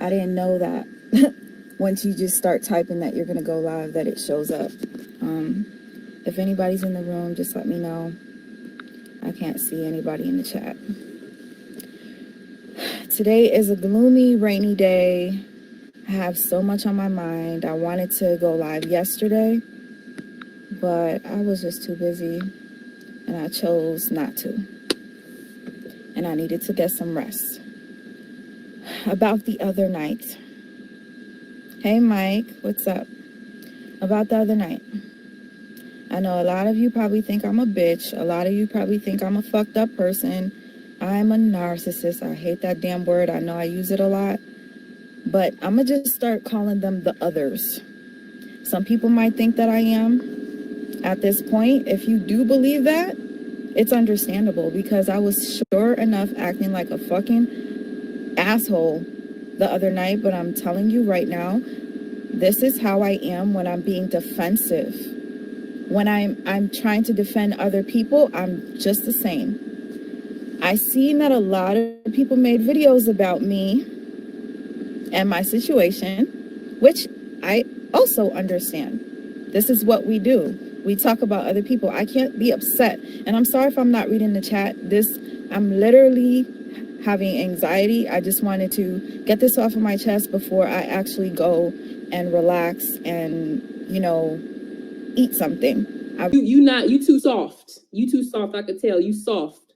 I didn't know that once you just start typing that you're going to go live, that it shows up. If anybody's in the room, just let me know. I can't see anybody in the chat. Today is a gloomy, rainy day. I have so much on my mind. I wanted to go live yesterday, but I was just too busy and I chose not to. And I needed to get some rest. About the other night. Hey Mike, what's up? About the other night. I know a lot of you probably think I'm a bitch. A lot of you probably think I'm a fucked up person. I'm a narcissist. I hate that damn word. I know I use it a lot. But I'm going to just start calling them the others. Some people might think that I am at this point. If you do believe that, it's understandable because I was sure enough acting like a fucking asshole the other night. But I'm telling you right now, this is how I am when I'm being defensive. When I'm trying to defend other people, I'm just the same. I seen that a lot of people made videos about me and my situation, which I also understand. This is what we do. We talk about other people. I can't be upset. And I'm sorry if I'm not reading the chat. I'm literally having anxiety. I just wanted to get this off of my chest before I actually go and relax and, eat something. You too soft. You too soft. I could tell you soft.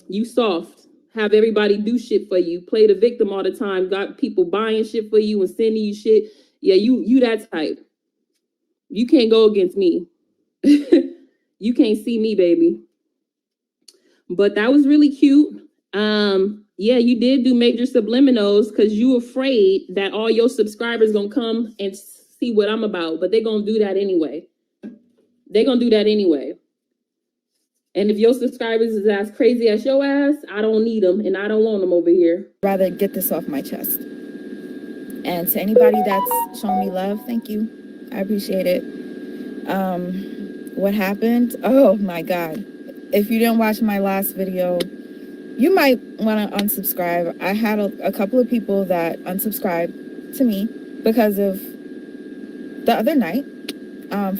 You soft. Have everybody do shit for you. Play the victim all the time. Got people buying shit for you and sending you shit. Yeah, you that type. You can't go against me. You can't see me, baby. But that was really cute. Yeah, you did do major subliminals because you afraid that all your subscribers gonna come and see what I'm about, but they're gonna do that anyway. They're gonna do that anyway. And if your subscribers is as crazy as your ass, I don't need them and I don't want them over here. Rather get this off my chest. And to anybody that's shown me love, thank you. I appreciate it. What happened? Oh my God. If you didn't watch my last video, you might want to unsubscribe. I had a couple of people that unsubscribed to me because of the other night,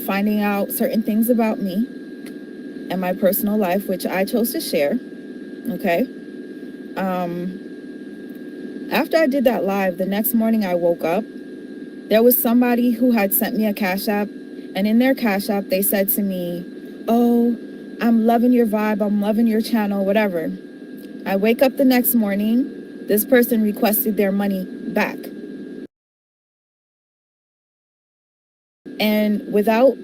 finding out certain things about me and my personal life, which I chose to share. Okay. After I did that live, the next morning I woke up. There was somebody who had sent me a Cash App, and in their Cash App, they said to me, "Oh, I'm loving your vibe. I'm loving your channel, whatever." I wake up the next morning. This person requested their money back. And without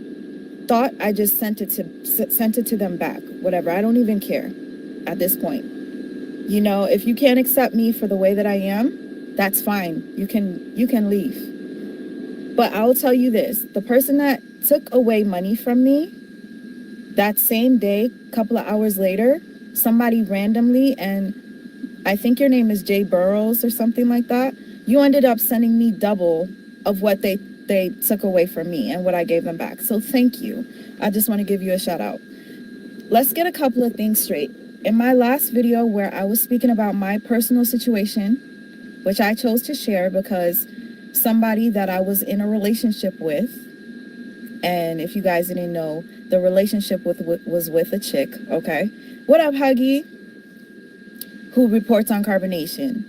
thought, I just sent it to them back, whatever. I don't even care at this point. If you can't accept me for the way that I am, that's fine. You can leave. But I'll tell you this, the person that took away money from me, that same day, a couple of hours later, somebody randomly, and I think your name is Jay Burrows or something like that, you ended up sending me double of what they took away from me and what I gave them back. So thank you. I just want to give you a shout out. Let's get a couple of things straight. In my last video where I was speaking about my personal situation, which I chose to share because somebody that I was in a relationship with, and if you guys didn't know, the relationship was with a chick, okay? What up, Huggy? Who reports on carbonation.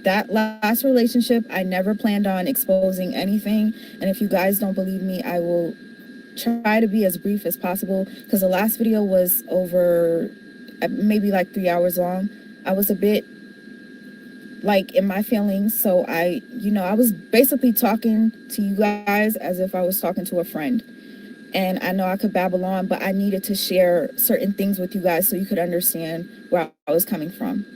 That last relationship, I never planned on exposing anything. And if you guys don't believe me, I will try to be as brief as possible because the last video was over maybe like 3 hours long. I was a bit in my feelings. So I was basically talking to you guys as if I was talking to a friend. And I know I could babble on, but I needed to share certain things with you guys so you could understand where I was coming from.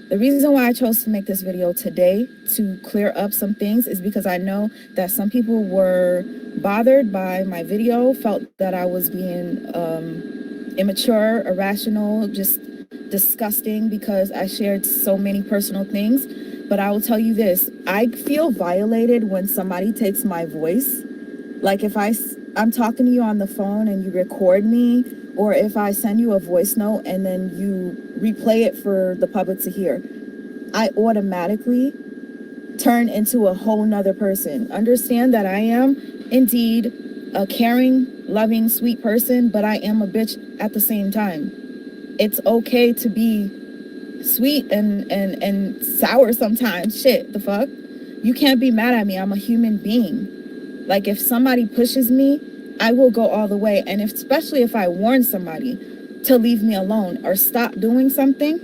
The reason why I chose to make this video today to clear up some things is because I know that some people were bothered by my video, felt that I was being immature, irrational, just disgusting because I shared so many personal things. But I will tell you this, I feel violated when somebody takes my voice. Like if I'm talking to you on the phone and you record me, or if I send you a voice note and then you replay it for the public to hear. I automatically turn into a whole nother person. Understand that I am indeed a caring, loving, sweet person, but I am a bitch at the same time. It's okay to be sweet and sour sometimes. Shit, the fuck? You can't be mad at me. I'm a human being. Like, if somebody pushes me, I will go all the way. And especially if I warn somebody to leave me alone or stop doing something.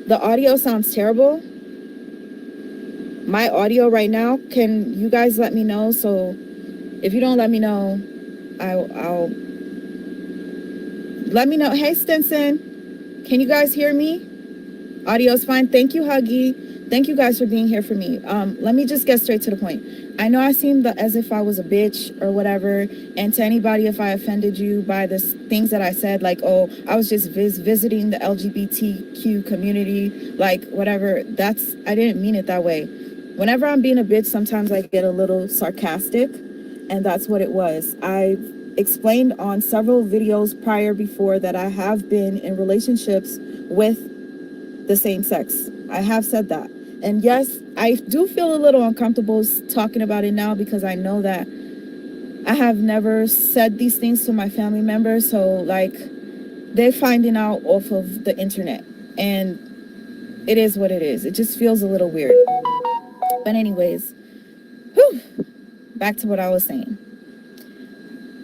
The audio sounds terrible. My audio right now, can you guys let me know? So if you don't let me know, I'll let me know. Hey, Stinson, can you guys hear me? Audio's fine. Thank you, Huggy. Thank you guys for being here for me. Let me just get straight to the point. I know I seemed as if I was a bitch or whatever. And to anybody, if I offended you by the things that I said, like, oh, I was just visiting the LGBTQ community, like, whatever. I didn't mean it that way. Whenever I'm being a bitch, sometimes I get a little sarcastic. And that's what it was. I explained on several videos before that I have been in relationships with the same sex. I have said that. And yes, I do feel a little uncomfortable talking about it now because I know that I have never said these things to my family members. So, like, they're finding out off of the internet. And it is what it is. It just feels a little weird. But anyways, back to what I was saying.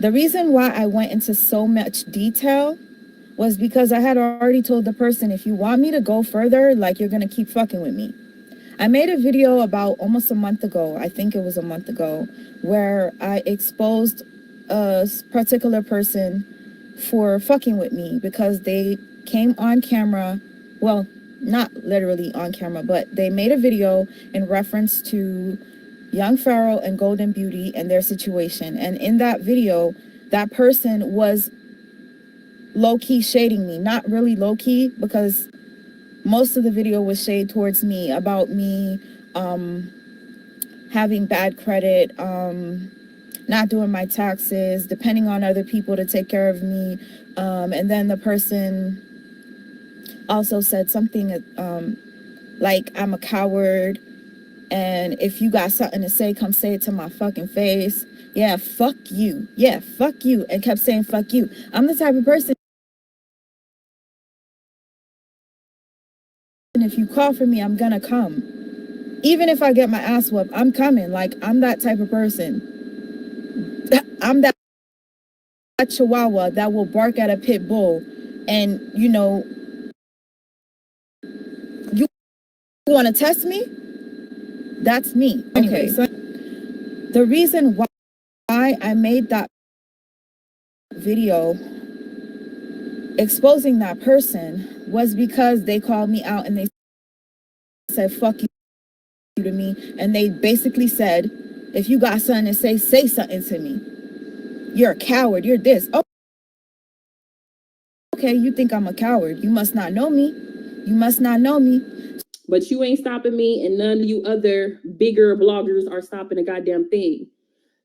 The reason why I went into so much detail was because I had already told the person, if you want me to go further, like, you're going to keep fucking with me. I made a video about almost a month ago, I think it was a month ago, where I exposed a particular person for fucking with me because they came on camera, well, not literally on camera, but they made a video in reference to Young Pharaoh and Golden Beauty and their situation. And in that video, that person was low-key shading me. Not really low-key, because most of the video was shade towards me, about me having bad credit, not doing my taxes, depending on other people to take care of me. And then the person also said something like, I'm a coward, and if you got something to say, come say it to my fucking face. Yeah, fuck you. Yeah, fuck you. And kept saying fuck you. I'm the type of person, if you call for me, I'm gonna come. Even if I get my ass whooped, I'm coming. Like, I'm that type of person. I'm that chihuahua that will bark at a pit bull. And, you want to test me? That's me. Anyway, so the reason why I made that video exposing that person was because they called me out and they said, fuck you to me. And they basically said, if you got something to say something to me. You're a coward. You're this. Oh, okay, you think I'm a coward. You must not know me. You must not know me. But you ain't stopping me, and none of you other bigger bloggers are stopping a goddamn thing.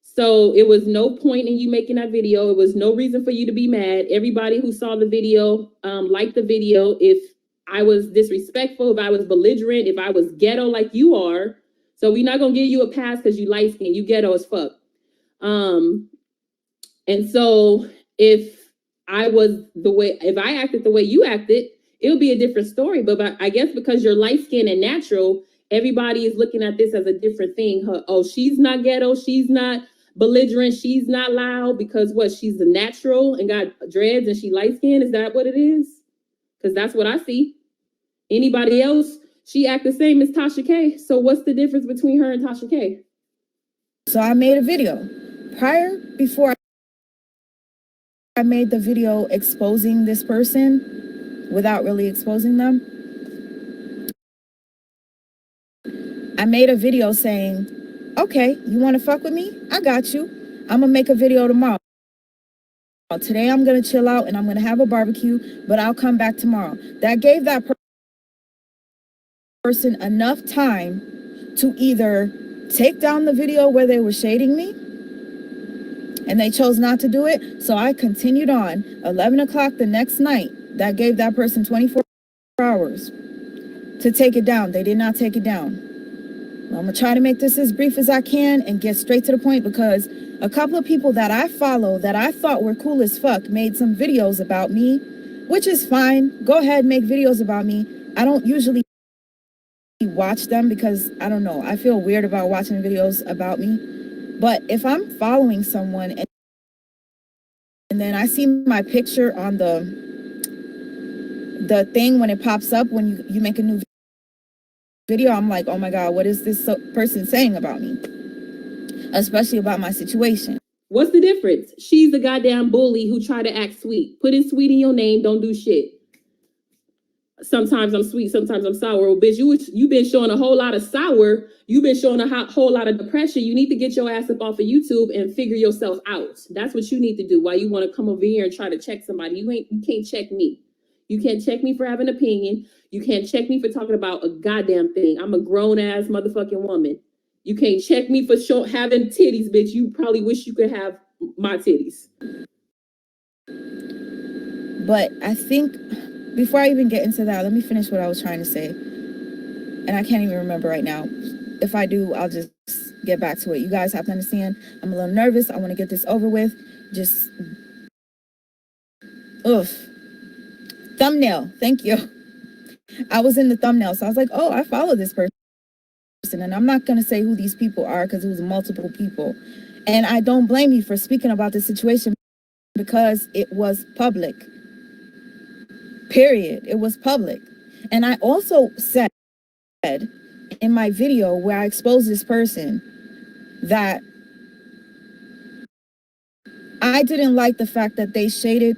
So it was no point in you making that video. It was no reason for you to be mad. Everybody who saw the video liked the video. If I was disrespectful, if I was belligerent, if I was ghetto like you are, so we're not gonna give you a pass because you light skin. You ghetto as fuck. And so if I acted the way you acted, it would be a different story. But I guess because you're light skinned and natural, everybody is looking at this as a different thing. She's not ghetto, she's not belligerent, she's not loud because what? She's a natural and got dreads and she light skinned. Is that what it is? Because that's what I see. Anybody else, she act the same as Tasha K. So what's the difference between her and Tasha K? So I made a video before I made the video exposing this person without really exposing them. I made a video saying, okay, you want to fuck with me? I got you. I'm going to make a video tomorrow. Today I'm going to chill out and I'm going to have a barbecue, but I'll come back tomorrow. That gave that person enough time to either take down the video where they were shading me, and they chose not to do it. So I continued on. 11 o'clock the next night, that gave that person 24 hours. to take it down. They did not take it down. Well, I'm going to try to make this as brief as I can and get straight to the point, because a couple of people that I follow that I thought were cool as fuck made some videos about me, which is fine. Go ahead, make videos about me. I don't usually watch them because, I don't know, I feel weird about watching videos about me. But if I'm following someone and then I see my picture on the thing when it pops up when you make a new video, I'm like, oh my God, what is this person saying about me? Especially about my situation. What's the difference? She's the goddamn bully who tried to act sweet. Putting sweet in your name, don't do shit. Sometimes I'm sweet, sometimes I'm sour. Well, bitch, you've been showing a whole lot of sour. You've been showing a whole lot of depression. You need to get your ass up off of YouTube and figure yourself out. That's what you need to do. Why you want to come over here and try to check somebody? You can't check me. You can't check me for having an opinion. You can't check me for talking about a goddamn thing. I'm a grown ass motherfucking woman. You can't check me for having titties, bitch. You probably wish you could have my titties. But I think before I even get into that, let me finish what I was trying to say. And I can't even remember right now. If I do, I'll just get back to it. You guys have to understand, I'm a little nervous. I want to get this over with. Just, thumbnail. Thank you. I was in the thumbnail, so I was like, oh, I follow this person. And I'm not going to say who these people are because it was multiple people. And I don't blame you for speaking about the situation because it was public. Period. It was public. And I also said in my video where I exposed this person that I didn't like the fact that they shaded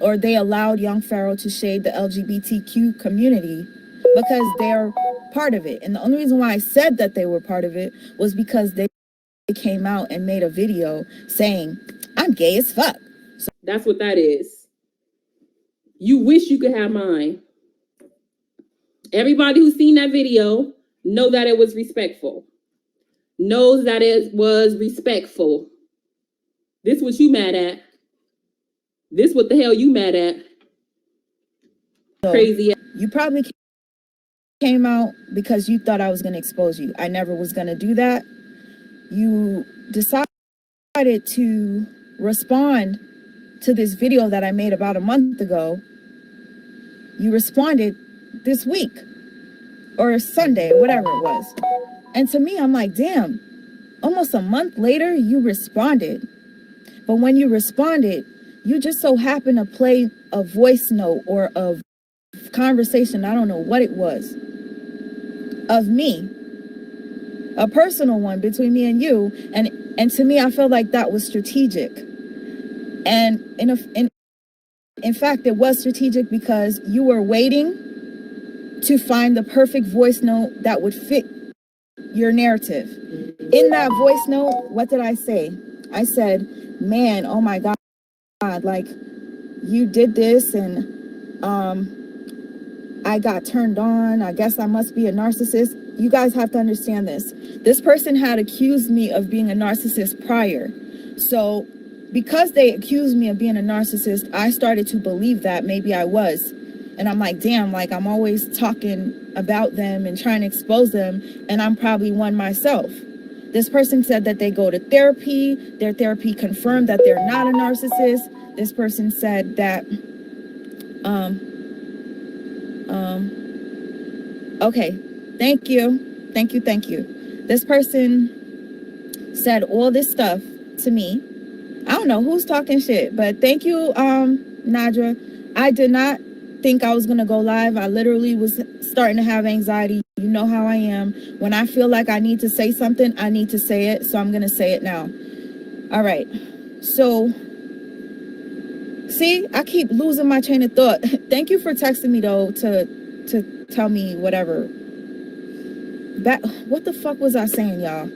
or they allowed Young Pharaoh to shade the LGBTQ community because they're part of it. And the only reason why I said that they were part of it was because they came out and made a video saying, I'm gay as fuck. So that's what that is. You wish you could have mine. Everybody who's seen that video know that it was respectful. Knows that it was respectful. This what you mad at. This what the hell you mad at. So crazy. You probably came out because you thought I was going to expose you. I never was going to do that. You decided to respond to this video that I made about a month ago. You responded this week or Sunday, whatever it was. And to me, I'm like, damn, almost a month later, you responded. But when you responded, you just so happened to play a voice note or a conversation, I don't know what it was, of me, a personal one between me and you. And to me, I felt like that was strategic. And in fact, it was strategic because you were waiting to find the perfect voice note that would fit your narrative. In that voice note, what did I say? I said, man, oh my God, like you did this and I got turned on. I guess I must be a narcissist. You guys have to understand this. This person had accused me of being a narcissist prior. So because they accused me of being a narcissist, I started to believe that maybe I was. And I'm like, damn, like I'm always talking about them and trying to expose them. And I'm probably one myself. This person said that they go to therapy. Their therapy confirmed that they're not a narcissist. This person said that, okay, thank you. Thank you. Thank you. This person said all this stuff to me. I don't know who's talking shit, but thank you, Nadra. I did not think I was going to go live. I literally was starting to have anxiety. You know how I am. When I feel like I need to say something, I need to say it. So I'm going to say it now. All right. So, see, I keep losing my train of thought. Thank you for texting me, though, to tell me whatever. What the fuck was I saying, y'all?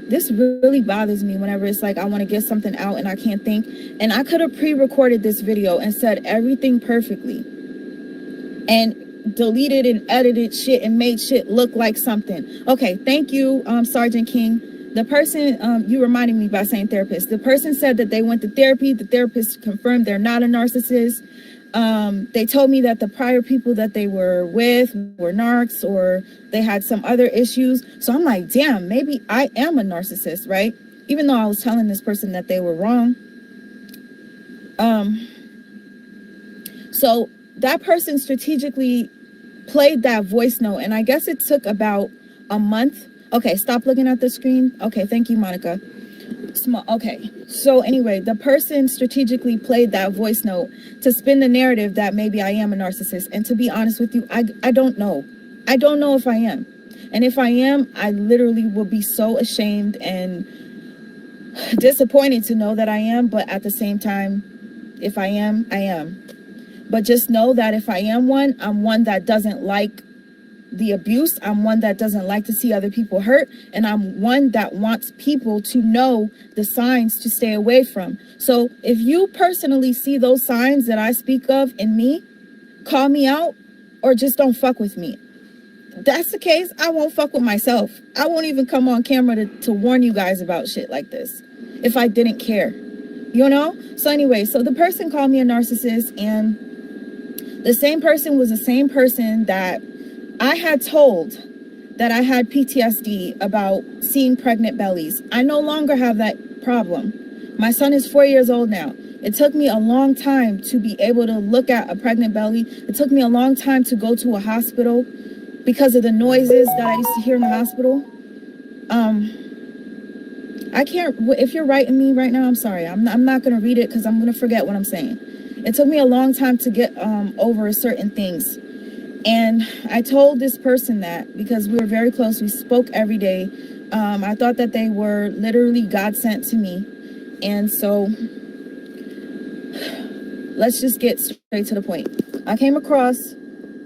This really bothers me whenever it's like I want to get something out and I can't think. And I could have pre-recorded this video and said everything perfectly. And deleted and edited shit and made shit look like something. Okay, thank you, Sergeant King. The person, you reminded me by saying therapist. The person said that they went to therapy. The therapist confirmed they're not a narcissist. They told me that the prior people that they were with were narcs or they had some other issues. So I'm like, damn, maybe I am a narcissist, right? Even though I was telling this person that they were wrong. So that person strategically played that voice note, and I guess it took about a month. Okay, stop looking at the screen. Okay, thank you, Monica. Okay, so anyway, the person strategically played that voice note to spin the narrative that maybe I am a narcissist. And to be honest with you, I don't know. I don't know if I am. And if I am, I literally will be so ashamed and disappointed to know that I am. But at the same time, if I am, I am. But just know that if I am one, I'm one that doesn't like the abuse. I'm one that doesn't like to see other people hurt. And I'm one that wants people to know the signs to stay away from. So if you personally see those signs that I speak of in me, call me out or just don't fuck with me. If that's the case, I won't fuck with myself. I won't even come on camera to warn you guys about shit like this if I didn't care, you know? So anyway, so the person called me a narcissist, and the same person was the same person that I had told that I had PTSD about seeing pregnant bellies. I no longer have that problem. My son is 4 years old now. It took me a long time to be able to look at a pregnant belly. It took me a long time to go to a hospital because of the noises that I used to hear in the hospital. I can't, if you're writing me right now, I'm sorry. I'm not going to read it because I'm going to forget what I'm saying. It took me a long time to get over certain things. And I told this person that because we were very close. We spoke every day. I thought that they were literally God sent to me. And so let's just get straight to the point. I came across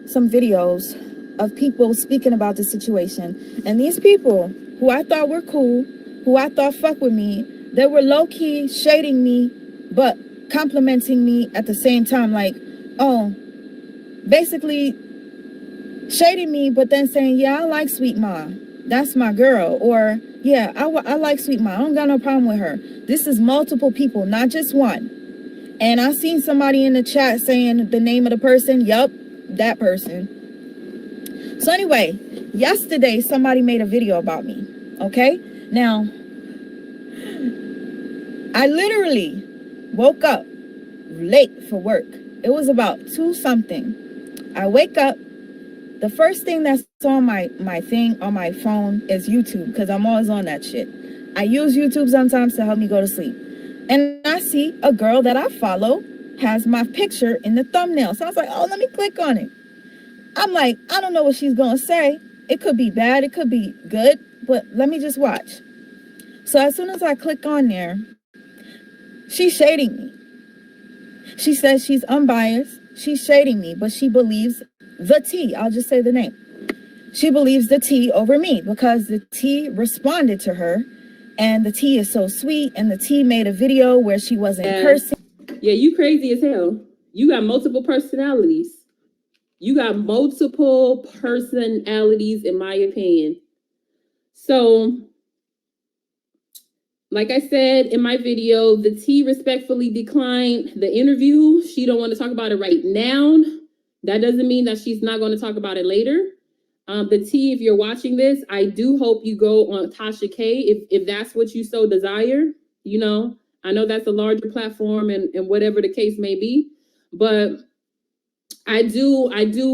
some videos of people speaking about the situation. And these people who I thought were cool, who I thought fuck with me, they were low-key shading me, but complimenting me at the same time. Like, oh, basically shading me, but then saying, yeah, I like Sweet Ma. That's my girl. Or, yeah, I like Sweet Ma. I don't got no problem with her. This is multiple people, not just one. And I seen somebody in the chat saying the name of the person. Yup, that person. So anyway, yesterday somebody made a video about me. Okay? Now, I literally woke up late for work. It was about 2 something. I wake up. The first thing that's on my thing on my phone is YouTube, because I'm always on that shit. I use YouTube sometimes to help me go to sleep. And I see a girl that I follow has my picture in the thumbnail. So I was like, oh, let me click on it. I'm like, I don't know what she's going to say. It could be bad. It could be good. But let me just watch. So as soon as I click on there, she's shading me. She says she's unbiased. She's shading me, but she believes the T. I'll just say the name. She believes the T over me because the T responded to her, and the T is so sweet, and the T made a video where she wasn't cursing. Yeah, you crazy as hell. You got multiple personalities. You got multiple personalities, in my opinion. So, like I said in my video, the T respectfully declined the interview. She don't want to talk about it right now. That doesn't mean that she's not going to talk about it later. The T, if you're watching this, I do hope you go on Tasha K if that's what you so desire. You know, I know that's a larger platform and whatever the case may be, but I do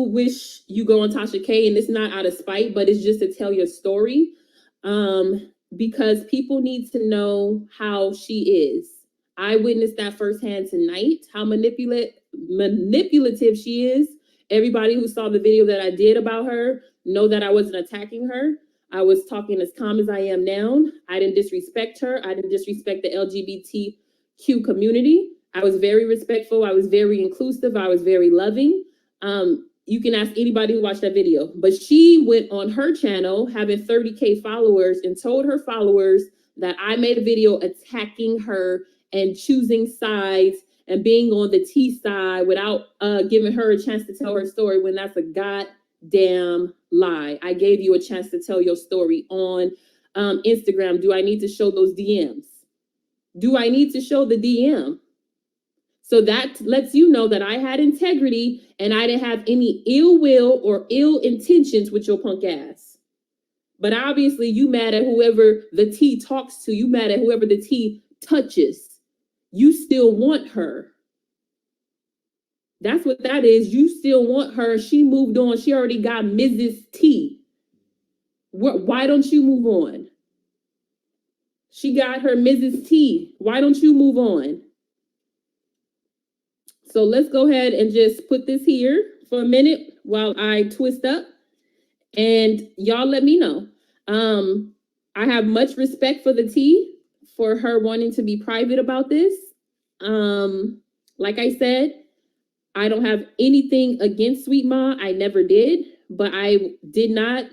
wish you go on Tasha K, and it's not out of spite, but it's just to tell your story. Because people need to know how she is. I witnessed that firsthand tonight, how manipulative she is. Everybody who saw the video that I did about her know that I wasn't attacking her. I was talking as calm as I am now. I didn't disrespect her. I didn't disrespect the LGBTQ community. I was very respectful. I was very inclusive. I was very loving. You can ask anybody who watched that video, but she went on her channel having 30K followers and told her followers that I made a video attacking her and choosing sides and being on the T side without giving her a chance to tell her story, when that's a goddamn lie. I gave you a chance to tell your story on Instagram. Do I need to show those DMs? Do I need to show the DM? So that lets you know that I had integrity and I didn't have any ill will or ill intentions with your punk ass. But obviously you mad at whoever the T talks to, you mad at whoever the T touches. You still want her. That's what that is. You still want her. She moved on. She already got Mrs. T. Why don't you move on? She got her Mrs. T. Why don't you move on? So let's go ahead and just put this here for a minute while I twist up, and y'all let me know. I have much respect for the T, for her wanting to be private about this. Like I said, I don't have anything against Sweet Ma. I never did, but I did not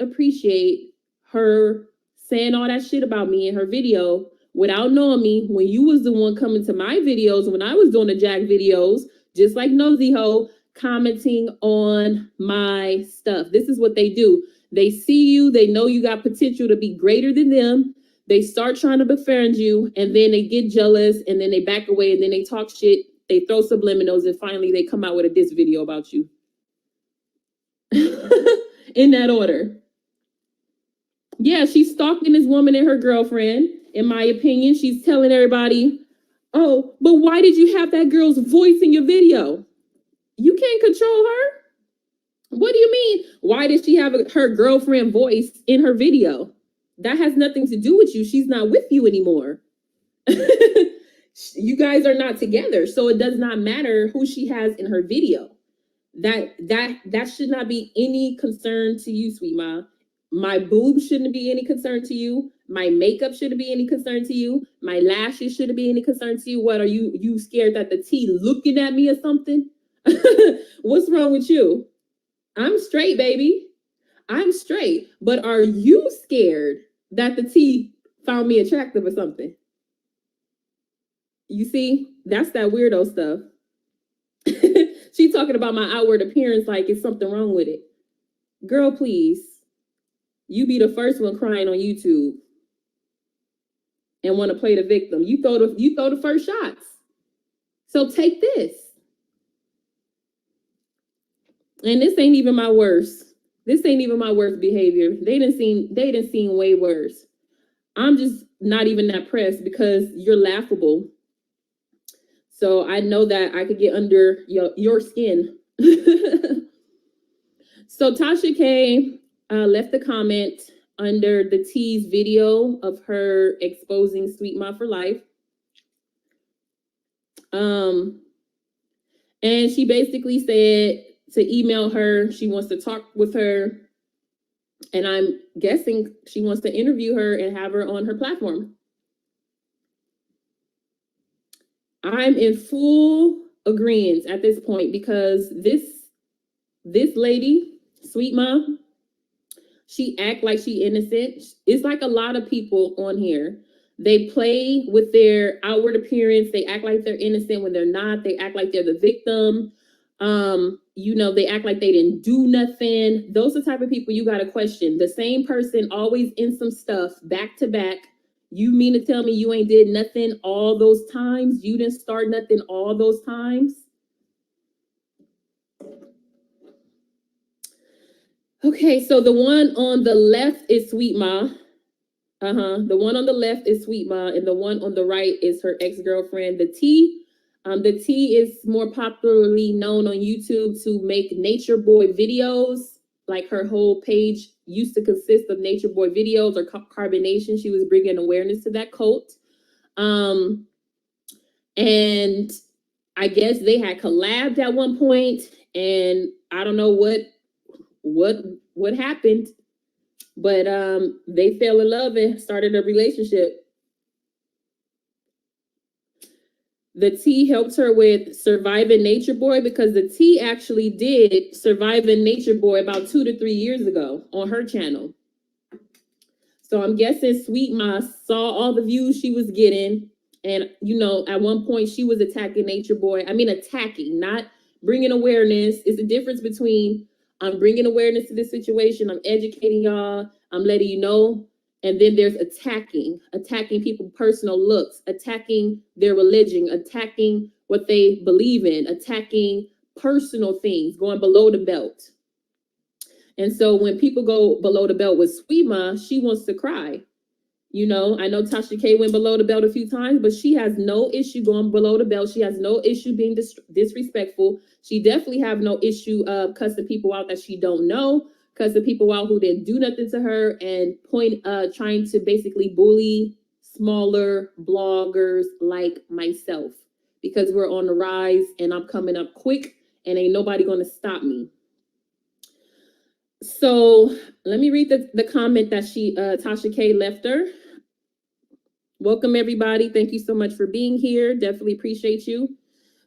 appreciate her saying all that shit about me in her video without knowing me, when you was the one coming to my videos when I was doing the Jack videos, just like Nosy Ho, commenting on my stuff. This is what they do. They see you, they know you got potential to be greater than them. They start trying to befriend you, and then they get jealous, and then they back away, and then they talk shit, they throw subliminals, and finally they come out with a diss video about you. In that order. Yeah, she's stalking this woman and her girlfriend. In my opinion, she's telling everybody, oh, but why did you have that girl's voice in your video? You can't control her. What do you mean? Why did she have her girlfriend voice in her video? That has nothing to do with you. She's not with you anymore. You guys are not together. So it does not matter who she has in her video. That should not be any concern to you, Sweet Ma. My boobs shouldn't be any concern to you. My makeup shouldn't be any concern to you. My lashes shouldn't be any concern to you. What are you scared that the T looking at me or something? What's wrong with you? I'm straight, baby. I'm straight. But are you scared that the T found me attractive or something? You see, that's that weirdo stuff. She talking about my outward appearance like it's something wrong with it. Girl, please. You be the first one crying on YouTube and want to play the victim. You throw the first shots. So take this. And this ain't even my worst. This ain't even my worst behavior. They done seen way worse. I'm just not even that pressed because you're laughable. So I know that I could get under your skin. So Tasha K left a comment under the T's video of her exposing Sweet Ma for life. And she basically said to email her. She wants to talk with her. And I'm guessing she wants to interview her and have her on her platform. I'm in full agreement at this point because this lady, Sweet Ma, she act like she innocent. It's like a lot of people on here. They play with their outward appearance. They act like they're innocent when they're not. They act like they're the victim. They act like they didn't do nothing. Those are the type of people you got to question. The same person always in some stuff back to back. You mean to tell me you ain't did nothing all those times? You didn't start nothing all those times? Okay, so the one on the left is Sweet Ma. The one on the left is Sweet Ma, and the one on the right is her ex-girlfriend, the T. The T is more popularly known on YouTube to make Nature Boy videos. Like her whole page used to consist of Nature Boy videos or carbonation. She was bringing awareness to that cult. And I guess they had collabed at one point, and I don't know what happened, but they fell in love and started a relationship. The T helped her with Surviving Nature Boy because the T actually did Surviving Nature Boy about 2 to 3 years ago on her channel. So I'm guessing Sweet Ma saw all the views she was getting. And, at one point she was attacking Nature Boy. I mean, attacking, not bringing awareness. It's the difference between I'm bringing awareness to this situation. I'm educating y'all. I'm letting you know. And then there's attacking people's personal looks, attacking their religion, attacking what they believe in, attacking personal things, going below the belt. And so when people go below the belt with Sweet Ma, she wants to cry. You know, I know Tasha K went below the belt a few times, but she has no issue going below the belt. She has no issue being disrespectful. She definitely have no issue cussing people out that she don't know, cussing people out who didn't do nothing to her, and trying to basically bully smaller bloggers like myself, because we're on the rise and I'm coming up quick and ain't nobody gonna stop me. So let me read the comment that Tasha K left her. Welcome, everybody. Thank you so much for being here. Definitely appreciate you.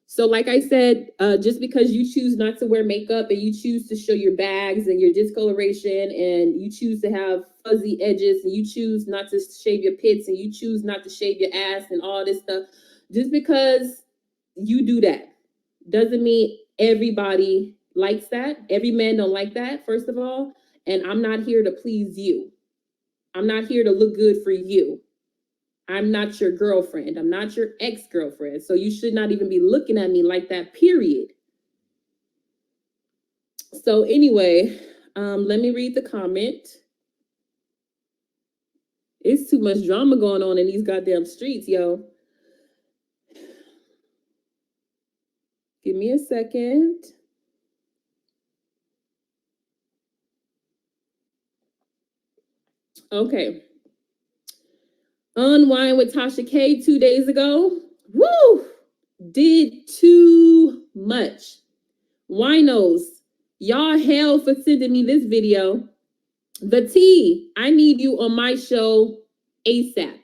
So like I said, just because you choose not to wear makeup and you choose to show your bags and your discoloration and you choose to have fuzzy edges and you choose not to shave your pits and you choose not to shave your ass and all this stuff, just because you do that doesn't mean everybody likes that. Every man don't like that, first of all. And I'm not here to please you. I'm not here to look good for you. I'm not your girlfriend. I'm not your ex-girlfriend. So you should not even be looking at me like that, period. So anyway, let me read the comment. It's too much drama going on in these goddamn streets, yo. Give me a second. Okay. Unwind with Tasha K 2 days ago. Woo! Did too much. Winos, y'all hell for sending me this video. The T, I need you on my show ASAP.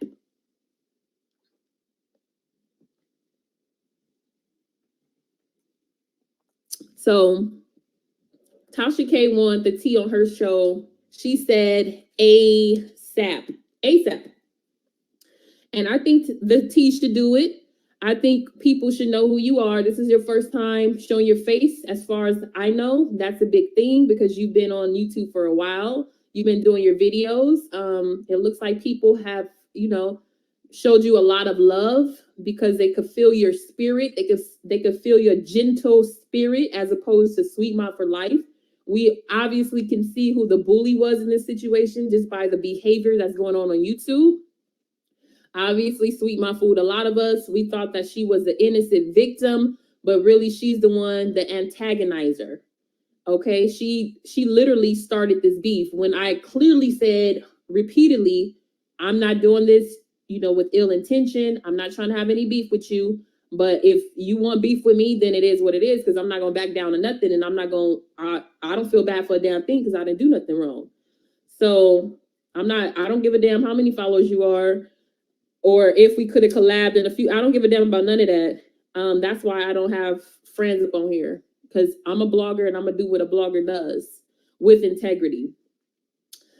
So Tasha K wanted the T on her show. She said ASAP. ASAP. And I think the T should do it. I think people should know who you are. This is your first time showing your face. As far as I know, that's a big thing because you've been on YouTube for a while. You've been doing your videos. It looks like people have, showed you a lot of love because they could feel your spirit. They could feel your gentle spirit as opposed to Sweet Ma for life. We obviously can see who the bully was in this situation just by the behavior that's going on YouTube. Obviously, Sweet Ma fooled a lot of us. We thought that she was the innocent victim, but really she's the one, the antagonizer. Okay, she literally started this beef when I clearly said repeatedly, I'm not doing this, with ill intention. I'm not trying to have any beef with you. But if you want beef with me, then it is what it is, because I'm not gonna back down to nothing, and I'm not gonna. I don't feel bad for a damn thing because I didn't do nothing wrong. So I don't give a damn how many followers you are, or if we could have collabed in a few. I don't give a damn about none of that. That's why I don't have friends up on here, because I'm a blogger and I'm gonna do what a blogger does with integrity.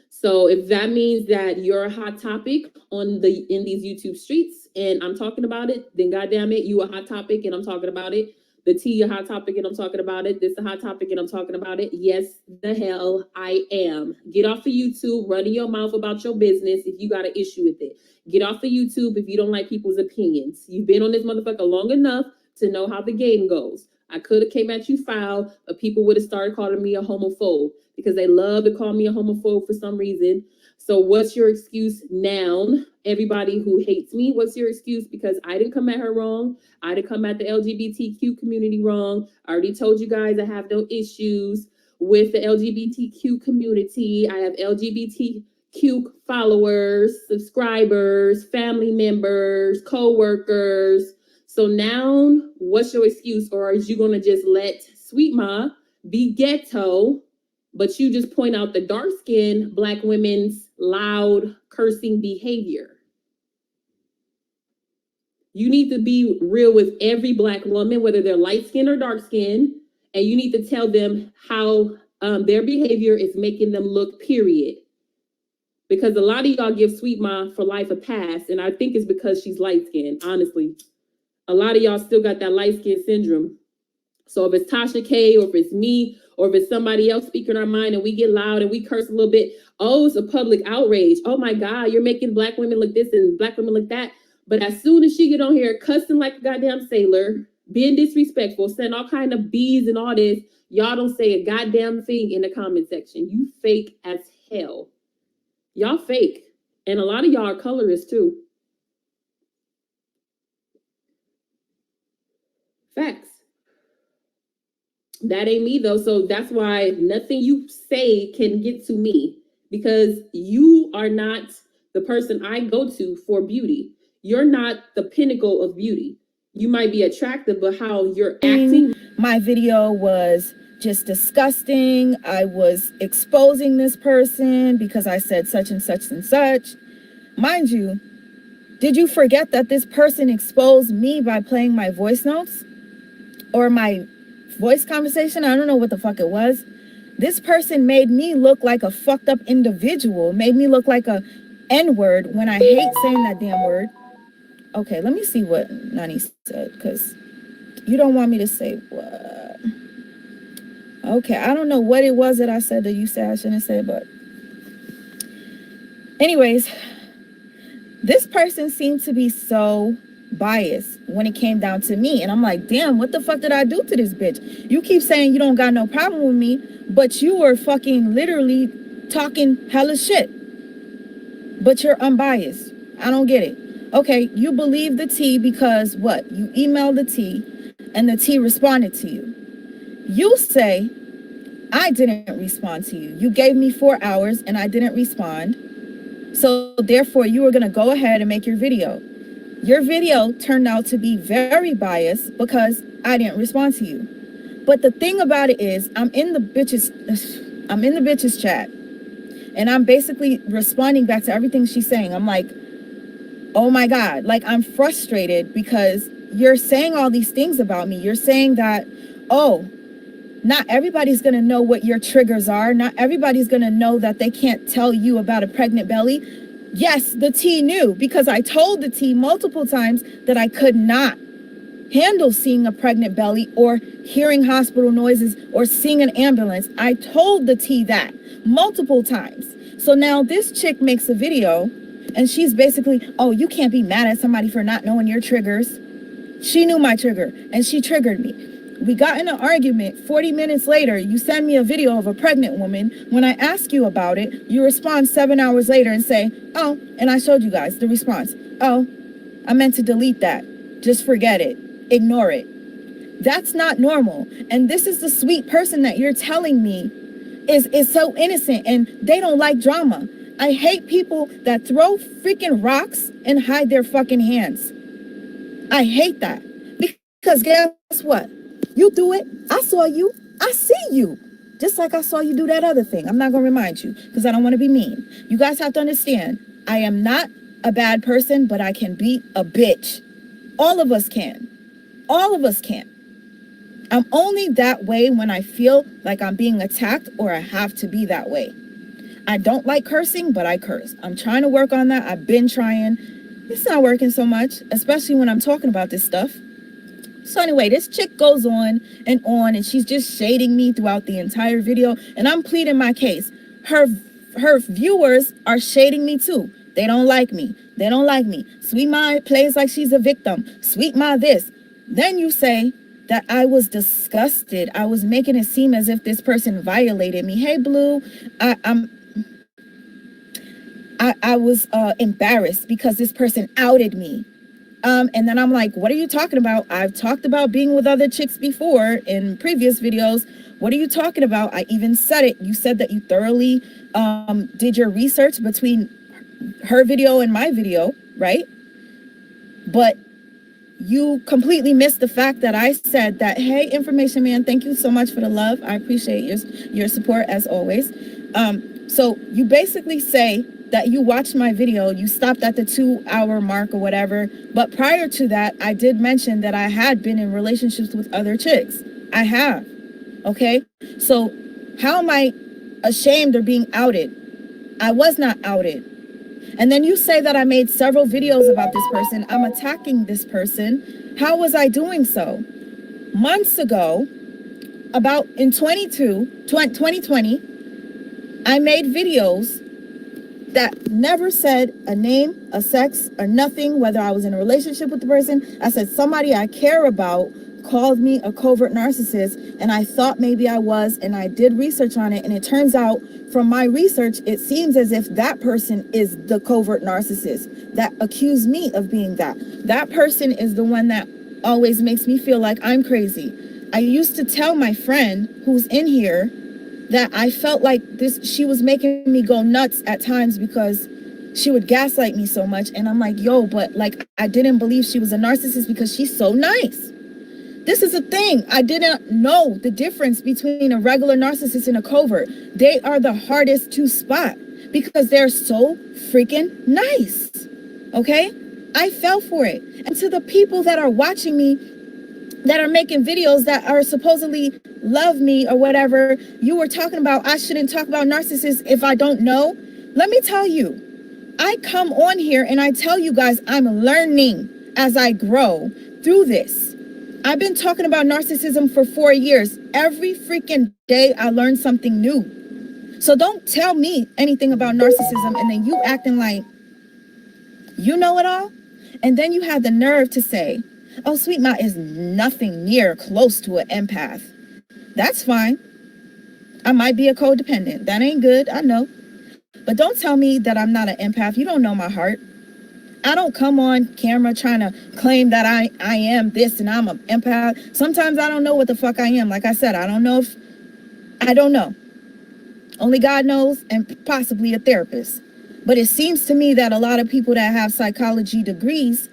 So if that means that you're a hot topic in these YouTube streets and I'm talking about it, then goddamn it, you a hot topic and I'm talking about it. The T a hot topic and I'm talking about it. This a hot topic and I'm talking about it. Yes, the hell I am. Get off of YouTube, running your mouth about your business if you got an issue with it. Get off of YouTube if you don't like people's opinions. You've been on this motherfucker long enough to know how the game goes. I could have came at you foul, but people would have started calling me a homophobe because they love to call me a homophobe for some reason. So what's your excuse now? Everybody who hates me, what's your excuse? Because I didn't come at her wrong. I didn't come at the LGBTQ community wrong. I already told you guys I have no issues with the LGBTQ community. I have LGBTQ followers, subscribers, family members, co-workers. So now what's your excuse? Or are you going to just let Sweet Ma be ghetto, but you just point out the dark-skinned Black women's loud cursing behavior? You need to be real with every Black woman, whether they're light-skinned or dark-skinned, and you need to tell them how their behavior is making them look, period. Because a lot of y'all give Sweet Ma for life a pass, and I think it's because she's light-skinned, honestly. A lot of y'all still got that light-skinned syndrome. So if it's Tasha K or if it's me or if it's somebody else speaking our mind and we get loud and we curse a little bit, oh, it's a public outrage. Oh my God, you're making black women look this and black women look that. But as soon as she get on here cussing like a goddamn sailor, being disrespectful, saying all kind of bees and all this, y'all don't say a goddamn thing in the comment section. You fake as hell. Y'all fake. And a lot of y'all are colorist too. Facts. That ain't me though. So that's why nothing you say can get to me, because you are not the person I go to for beauty. You're not the pinnacle of beauty. You might be attractive, but how you're acting. My video was just disgusting. I was exposing this person because I said such and such and such. Mind you, did you forget that this person exposed me by playing my voice notes or my voice conversation? I don't know what the fuck it was. This person made me look like a fucked up individual, made me look like a N-word when I hate saying that damn word. Okay, let me see what Nani said, because you don't want me to say what. Okay, I don't know what it was that I said that you said I shouldn't say, but anyways, this person seemed to be so biased when it came down to me. And I'm like, damn, what the fuck did I do to this bitch? You keep saying you don't got no problem with me, but you were fucking literally talking hella shit. But you're unbiased. I don't get it. Okay, you believe the T because what? You emailed the T and the T responded to you. You say, I didn't respond to you. You gave me 4 hours and I didn't respond. So therefore, you were going to go ahead and make your video. Your video turned out to be very biased because I didn't respond to you. But the thing about it is, I'm in the bitches chat, and I'm basically responding back to everything she's saying. I'm like, oh my God, like I'm frustrated because you're saying all these things about me. You're saying that, oh, not everybody's going to know what your triggers are. Not everybody's going to know that they can't tell you about a pregnant belly. Yes, the T knew, because I told the T multiple times that I could not handle seeing a pregnant belly or hearing hospital noises or seeing an ambulance. I told the T that multiple times. So now this chick makes a video and she's basically, oh, you can't be mad at somebody for not knowing your triggers. She knew my trigger and she triggered me. We got in an argument. 40 minutes later, you send me a video of a pregnant woman. When I ask you about it, you respond 7 hours later and say, oh, and I showed you guys the response. Oh, I meant to delete that. Just forget it. Ignore it. That's not normal. And this is the sweet person that you're telling me is so innocent and they don't like drama. I hate people that throw freaking rocks and hide their fucking hands. I hate that. Because guess what? You do it. I saw you. I see you. Just like I saw you do that other thing. I'm not going to remind you because I don't want to be mean. You guys have to understand, I am not a bad person, but I can be a bitch. All of us can. All of us can. I'm only that way when I feel like I'm being attacked or I have to be that way. I don't like cursing, but I curse. I'm trying to work on that. I've been trying. It's not working so much, especially when I'm talking about this stuff. So anyway, this chick goes on, and she's just shading me throughout the entire video, and I'm pleading my case. Her viewers are shading me too. They don't like me. They don't like me. Sweet Ma plays like she's a victim. Sweet Ma this. Then you say that I was disgusted. I was making it seem as if this person violated me. Hey, Blue, I was embarrassed because this person outed me. And then I'm like, what are you talking about? I've talked about being with other chicks before in previous videos. What are you talking about? I even said it. You said that you thoroughly did your research between her video and my video, right? But you completely missed the fact that I said that, hey, Information Man, thank you so much for the love. I appreciate your support as always. So you basically say that you watched my video, you stopped at the 2-hour mark or whatever. But prior to that, I did mention that I had been in relationships with other chicks. I have. Okay? So how am I ashamed or being outed? I was not outed. And then you say that I made several videos about this person. I'm attacking this person. How was I doing so? Months ago, about in 2020, I made videos that never said a name, a sex, or nothing, whether I was in a relationship with the person. I said somebody I care about called me a covert narcissist, and I thought maybe I was, and I did research on it, and it turns out from my research, it seems as if that person is the covert narcissist that accused me of being that. That person is the one that always makes me feel like I'm crazy. I used to tell my friend who's in here that I felt like she was making me go nuts at times because she would gaslight me so much. And I'm like, yo, but like, I didn't believe she was a narcissist because she's so nice. This is a thing. I didn't know the difference between a regular narcissist and a covert. They are the hardest to spot because they're so freaking nice. Okay? I fell for it. And to the people that are watching me, that are making videos that are supposedly love me or whatever, you were talking about, I shouldn't talk about narcissists if I don't know. Let me tell you, I come on here and I tell you guys I'm learning as I grow through this. I've been talking about narcissism for 4 years. Every freaking day I learn something new. So don't tell me anything about narcissism and then you acting like you know it all. And then you have the nerve to say, oh, Sweet Ma is nothing near close to an empath. That's fine. I might be a codependent. That ain't good, I know. But don't tell me that I'm not an empath. You don't know my heart. I don't come on camera trying to claim that I am this and I'm an empath. Sometimes I don't know what the fuck I am. Like I said, I don't know. Only God knows, and possibly a therapist. But it seems to me that a lot of people that have psychology degrees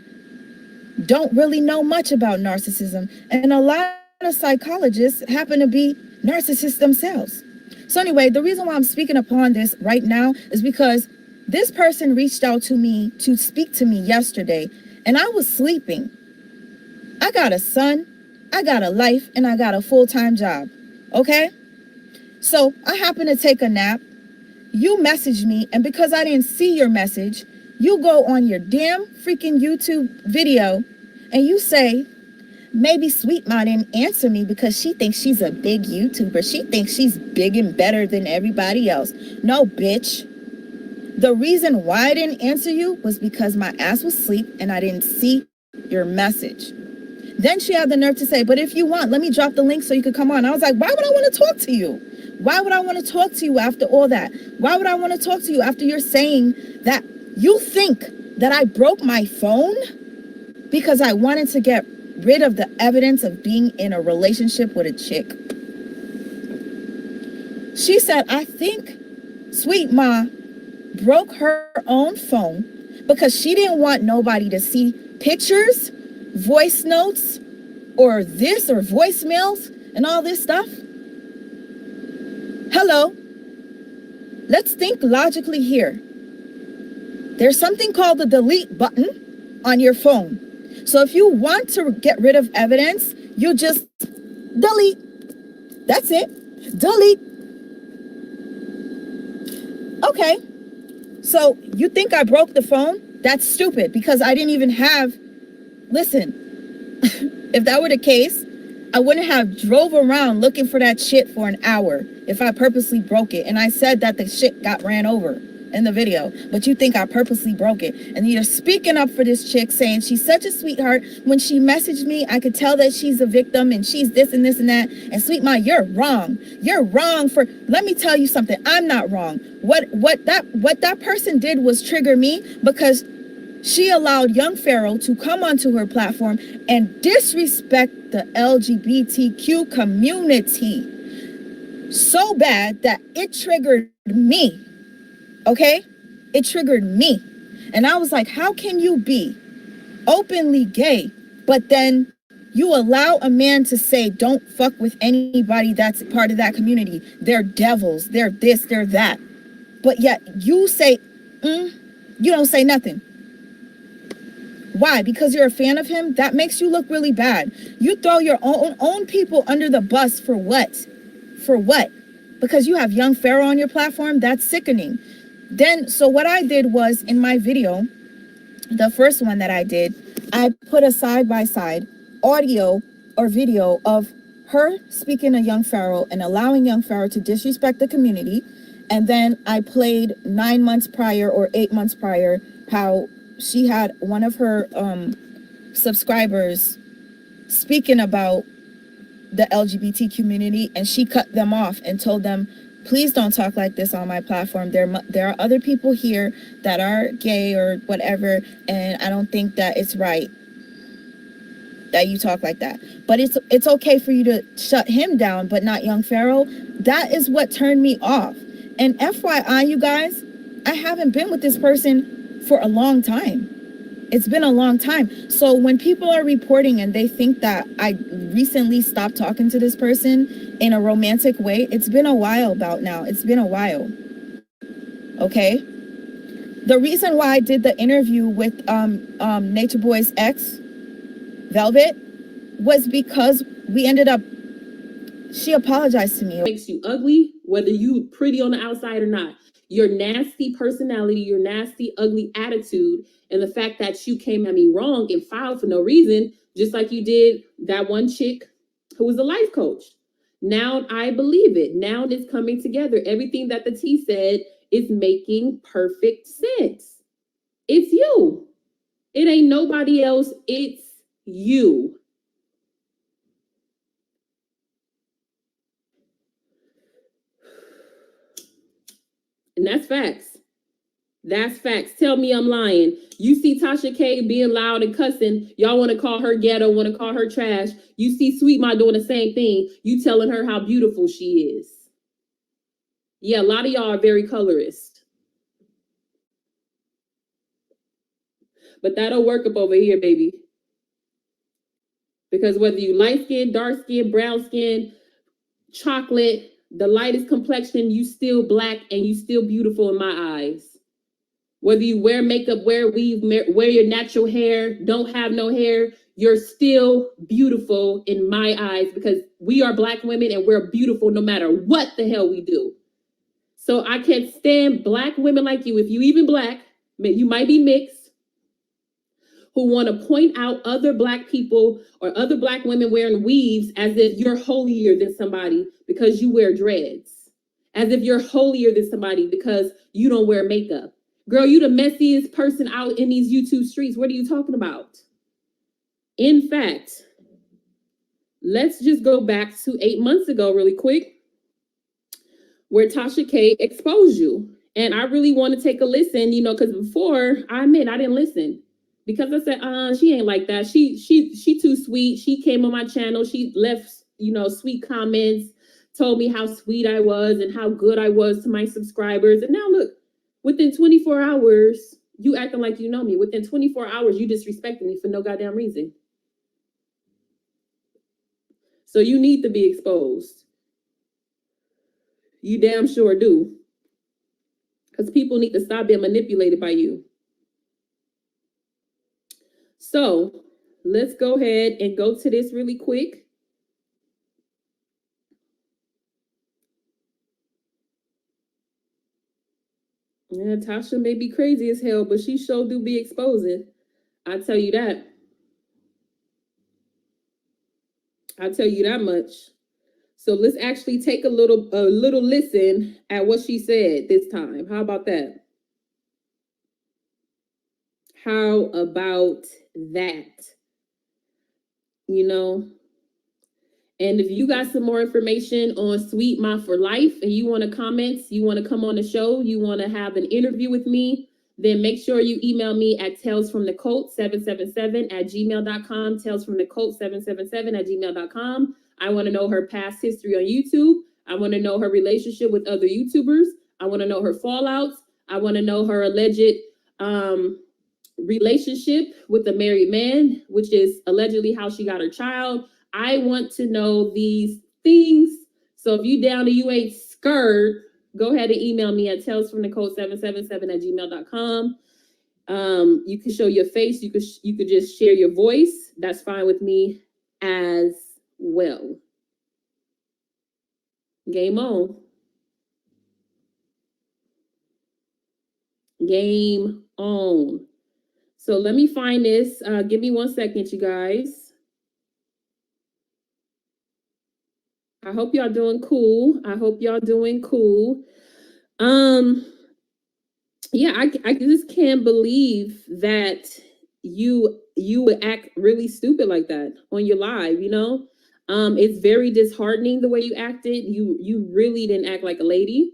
don't really know much about narcissism. And a lot of psychologists happen to be narcissists themselves. So anyway, the reason why I'm speaking upon this right now is because this person reached out to me to speak to me yesterday, and I was sleeping. I got a son, I got a life, and I got a full-time job, okay? So I happened to take a nap. You messaged me, and because I didn't see your message, you go on your damn freaking YouTube video and you say, maybe Sweet Ma didn't answer me because she thinks she's a big YouTuber. She thinks she's big and better than everybody else. No, bitch. The reason why I didn't answer you was because my ass was asleep and I didn't see your message. Then she had the nerve to say, but if you want, let me drop the link so you could come on. I was like, why would I want to talk to you? Why would I want to talk to you after all that? Why would I want to talk to you after you're saying that you think that I broke my phone because I wanted to get rid of the evidence of being in a relationship with a chick? She said, I think Sweet Ma broke her own phone because she didn't want nobody to see pictures, voice notes, or this or voicemails and all this stuff. Hello. Let's think logically here. There's something called the delete button on your phone. So if you want to get rid of evidence, you just delete. That's it. Delete. Okay. So you think I broke the phone? That's stupid because I didn't even have, listen, if that were the case, I wouldn't have drove around looking for that shit for an hour if I purposely broke it. And I said that the shit got ran over in the video, but you think I purposely broke it. And you're speaking up for this chick saying she's such a sweetheart. When she messaged me, I could tell that she's a victim and she's this and this and that. And Sweet Ma, you're wrong. You're wrong for, let me tell you something. I'm not wrong. What that person did was trigger me because she allowed young Pharaoh to come onto her platform and disrespect the LGBTQ community so bad that it triggered me. Okay? It triggered me. And I was like, how can you be openly gay, but then you allow a man to say, don't fuck with anybody that's part of that community. They're devils. They're this, they're that. But yet you say, you don't say nothing. Why? Because you're a fan of him? That makes you look really bad. You throw your own people under the bus for what? For what? Because you have young Pharaoh on your platform? That's sickening. Then, so what I did was in my video, the first one that I did, I put a side-by-side audio or video of her speaking to Young Pharaoh and allowing Young Pharaoh to disrespect the community. And then I played 9 months prior or 8 months prior how she had one of her subscribers speaking about the LGBT community, and she cut them off and told them, please don't talk like this on my platform. There are other people here that are gay or whatever, and I don't think that it's right that you talk like that. But it's okay for you to shut him down, but not Young Pharaoh. That is what turned me off. And FYI, you guys, I haven't been with this person for a long time. It's been a long time. So when people are reporting and they think that I recently stopped talking to this person in a romantic way, it's been a while about now. It's been a while. Okay? The reason why I did the interview with Nature Boy's ex, Velvet, was because we ended up, she apologized to me. Makes you ugly, whether you pretty on the outside or not. Your nasty personality, your nasty, ugly attitude, and the fact that you came at me wrong and filed for no reason, just like you did that one chick who was a life coach. Now I believe it. Now it's coming together. Everything that the T said is making perfect sense. It's you. It ain't nobody else. It's you. And that's facts. That's facts. Tell me I'm lying. You see Tasha K being loud and cussing. Y'all want to call her ghetto, want to call her trash. You see Sweet Ma doing the same thing. You telling her how beautiful she is. Yeah, a lot of y'all are very colorist. But that'll work up over here, baby. Because whether you light skin, dark skin, brown skin, chocolate, the lightest complexion, you still black and you still beautiful in my eyes. Whether you wear makeup, wear weave, wear your natural hair, don't have no hair, you're still beautiful in my eyes because we are Black women and we're beautiful no matter what the hell we do. So I can't stand Black women like you. If you even Black, you might be mixed, who want to point out other Black people or other Black women wearing weaves as if you're holier than somebody because you wear dreads, as if you're holier than somebody because you don't wear makeup. Girl, you the messiest person out in these YouTube streets. What are you talking about? In fact, let's just go back to 8 months ago really quick, where Tasha K exposed you. And I really want to take a listen, you know, because before, I admit I didn't listen. Because I said, she ain't like that. She too sweet. She came on my channel. She left, you know, sweet comments, told me how sweet I was and how good I was to my subscribers. And now look, within 24 hours, you acting like you know me. Within 24 hours, you disrespecting me for no goddamn reason. So you need to be exposed. You damn sure do. Because people need to stop being manipulated by you. So let's go ahead and go to this really quick. Yeah, Tasha may be crazy as hell, but she sure do be exposing. I tell you that. I tell you that much. So let's actually take a little listen at what she said this time. How about that? How about that? You know? And if you got some more information on Sweet Ma for Life and you want to comment, you want to come on the show, you want to have an interview with me, then make sure you email me at talesfromthecult777@gmail.com, talesfromthecult777@gmail.com. I want to know her past history on YouTube. I want to know her relationship with other YouTubers. I want to know her fallouts. I want to know her alleged relationship with a married man, which is allegedly how she got her child. I want to know these things. So if you down and you ain't scared, go ahead and email me at talesfromthecult777@gmail.com. You can show your face. You could just share your voice. That's fine with me as well. Game on. Game on. So let me find this. Give me 1 second, you guys. I hope y'all doing cool. Yeah, I just can't believe that you would act really stupid like that on your live, you know? It's very disheartening the way you acted. You really didn't act like a lady.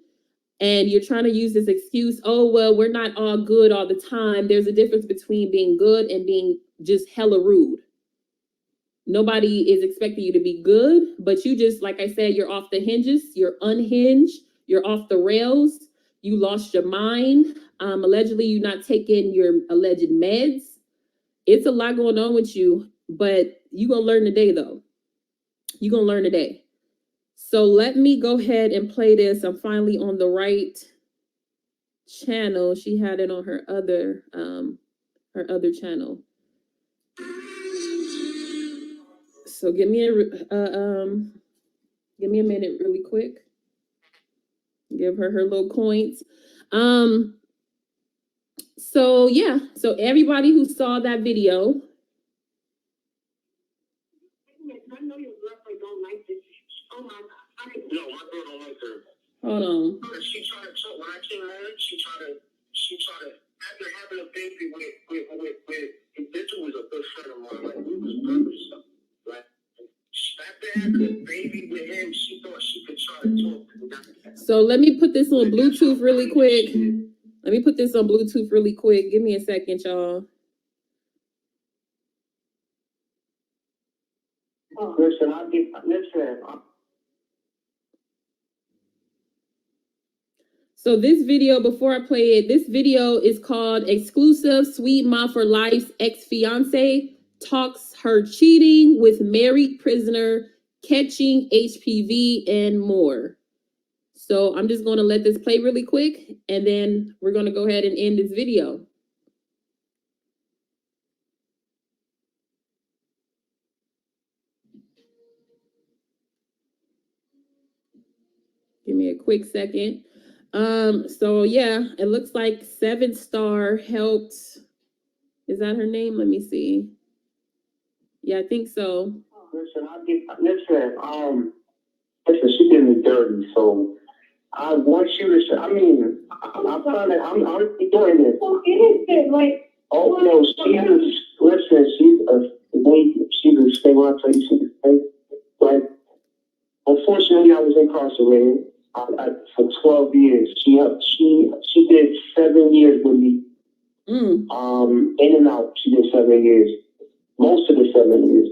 And you're trying to use this excuse, oh well, we're not all good all the time. There's a difference between being good and being just hella rude. Nobody is expecting you to be good, but you just, like I said, you're off the hinges, you're unhinged, you're off the rails, you lost your mind. Allegedly, you're not taking your alleged meds. It's a lot going on with you, but you're gonna learn today, though. You're gonna learn today. So let me go ahead and play this. I'm finally on the right channel. She had it on her other channel. So give me a minute really quick. Give her little coins. So yeah, so everybody who saw that video. I know your girlfriend don't like this. Oh my God. No, my girl don't like her. Hold on. She tried to talk when I came home. She tried to after having a baby with this was a good friend of mine. Like we was brothers. Like after having a baby with him, she thought she could try to talk to me. So let me put this on Bluetooth really quick. Give me a second, y'all. Listen. So this video, before I play it, this video is called Exclusive Sweet Ma for Life's Ex-Fiance Talks Her Cheating with Married Prisoner, Catching HPV, and more. So I'm just going to let this play really quick, and then we're going to go ahead and end this video. Give me a quick second. So yeah, it looks like 7-Star helped. Is that her name? Let me see. Yeah, I think so. Listen, she did me dirty, so I want you to. I'm doing this. Who is it? Like, oh no, she's a lady. She's a stay when I tell you she's a stay. Like, unfortunately, I was incarcerated for 12 years. She did 7 years with me. In and out. She did 7 years. Most of the 7 years.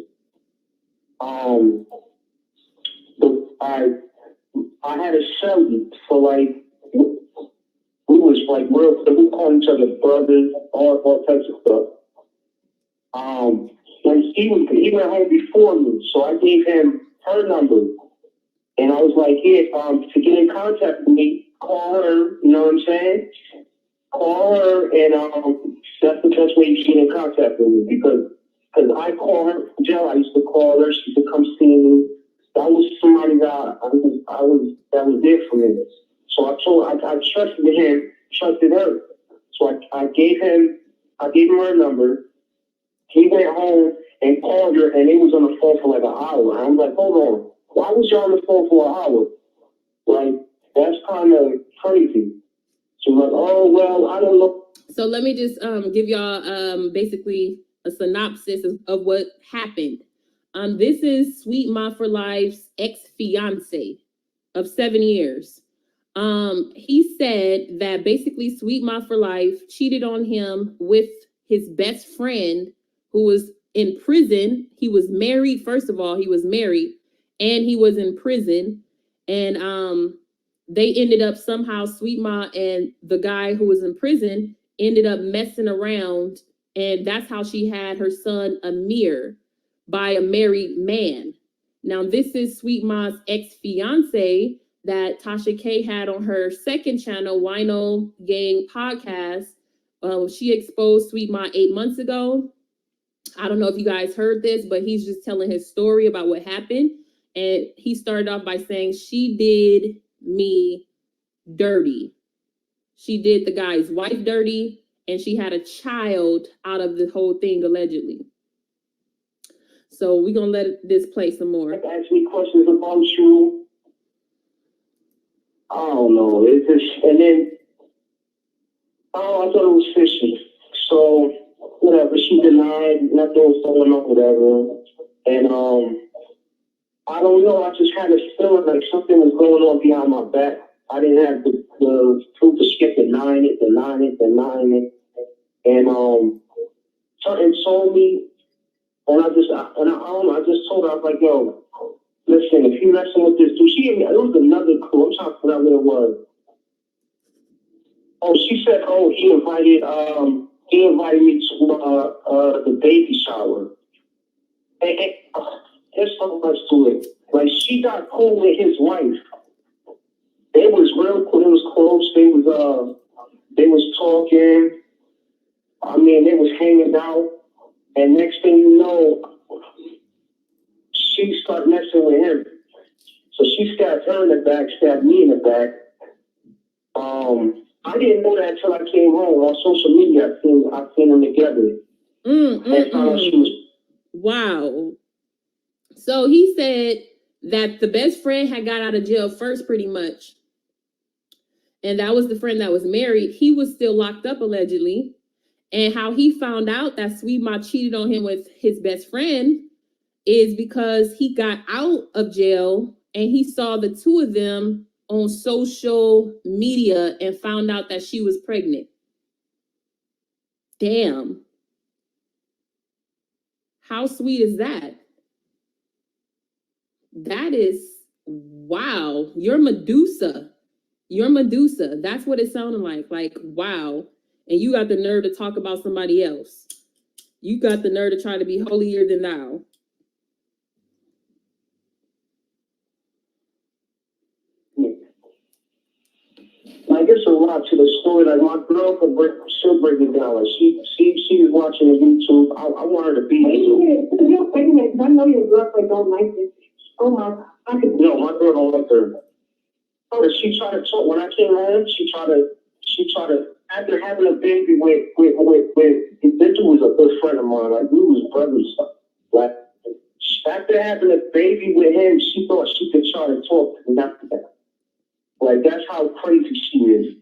I had a cellie for like, we was like real, we called each other brothers, all types of stuff. When he went home before me, so I gave him her number. And I was like, yeah, to get in contact with me, call her, you know what I'm saying? Call her, and that's the best way to get in contact with me, because I call her from jail. I used to call her. She would come see me. That was somebody that that was there for me. So I trusted him, trusted her. So I gave him her number. He went home and called her, and they was on the phone for like an hour. And I'm like, hold on, why was y'all on the phone for an hour? Like, that's kind of crazy. So like, oh well, I don't know. So let me just give y'all basically a synopsis of what happened. This is Sweet Ma for Life's ex-fiance of 7 years. He said that basically Sweet Ma for Life cheated on him with his best friend who was in prison. He was married, first of all, and he was in prison. And they ended up somehow, Sweet Ma and the guy who was in prison ended up messing around, and that's how she had her son Amir by a married man. Now, this is Sweet Ma's ex-fiance that Tasha K had on her second channel, Wino Gang Podcast. She exposed Sweet Ma 8 months ago. I don't know if you guys heard this, but he's just telling his story about what happened. And he started off by saying, she did me dirty. She did the guy's wife dirty, and she had a child out of the whole thing, allegedly. So we're gonna let this play some more. Ask me questions about you. I don't know. It's just, and then, I thought it was fishy. So, whatever, she denied nothing was going on, whatever. And, I don't know, I just had a feeling like something was going on behind my back. I didn't have the proof to skip denying it. And, something told me, and I don't know, I just told her, I was like, yo, listen, if you're messing with this dude, it was another crew, I'm trying to figure out what it was. Oh, she said, oh, he invited me to the baby shower. And there's so much to it. Like, she got cool with his wife. They was real cool. They was close. They was talking. I mean, they was hanging out. And next thing you know, she started messing with him. So she stabbed her in the back, stabbed me in the back. I didn't know that until I came home. On social media, I seen them together. And found out she was. Wow. So he said that the best friend had got out of jail first, pretty much. And that was the friend that was married. He was still locked up, allegedly. And how he found out that Sweet Ma cheated on him with his best friend is because he got out of jail and he saw the two of them on social media and found out that she was pregnant. Damn. How sweet is that? That is, wow. You're Medusa. You're Medusa. That's what it sounded like. Like, wow. And you got the nerve to talk about somebody else. You got the nerve to try to be holier than thou. Like, it's a lot to the story. Like, my girl she'll break it down. Like, she was watching the YouTube. I want her to be here. Wait a minute, I know your girlfriend don't like this. Oh my God. No, my girl don't like her. She tried to talk when I came home. She tried to after having a baby with this dude was a good friend of mine. Like, we was brothers. Like, after having a baby with him, she thought she could try to talk to me after that. Like, that's how crazy she is.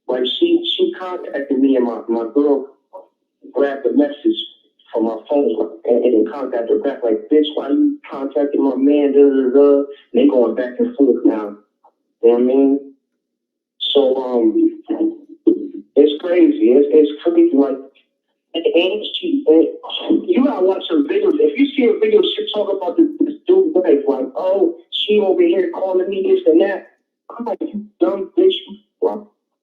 Like, she contacted me and my girl grabbed the message from my phone and then contacted her back. Like, bitch, why you contacting my man? They going back and forth now. You know what I mean? So, it's crazy. It's crazy. Like, you gotta watch her videos. If you see a video, she talk about this dude's wife. Like, oh, she over here calling me this and that. I'm like, you dumb bitch.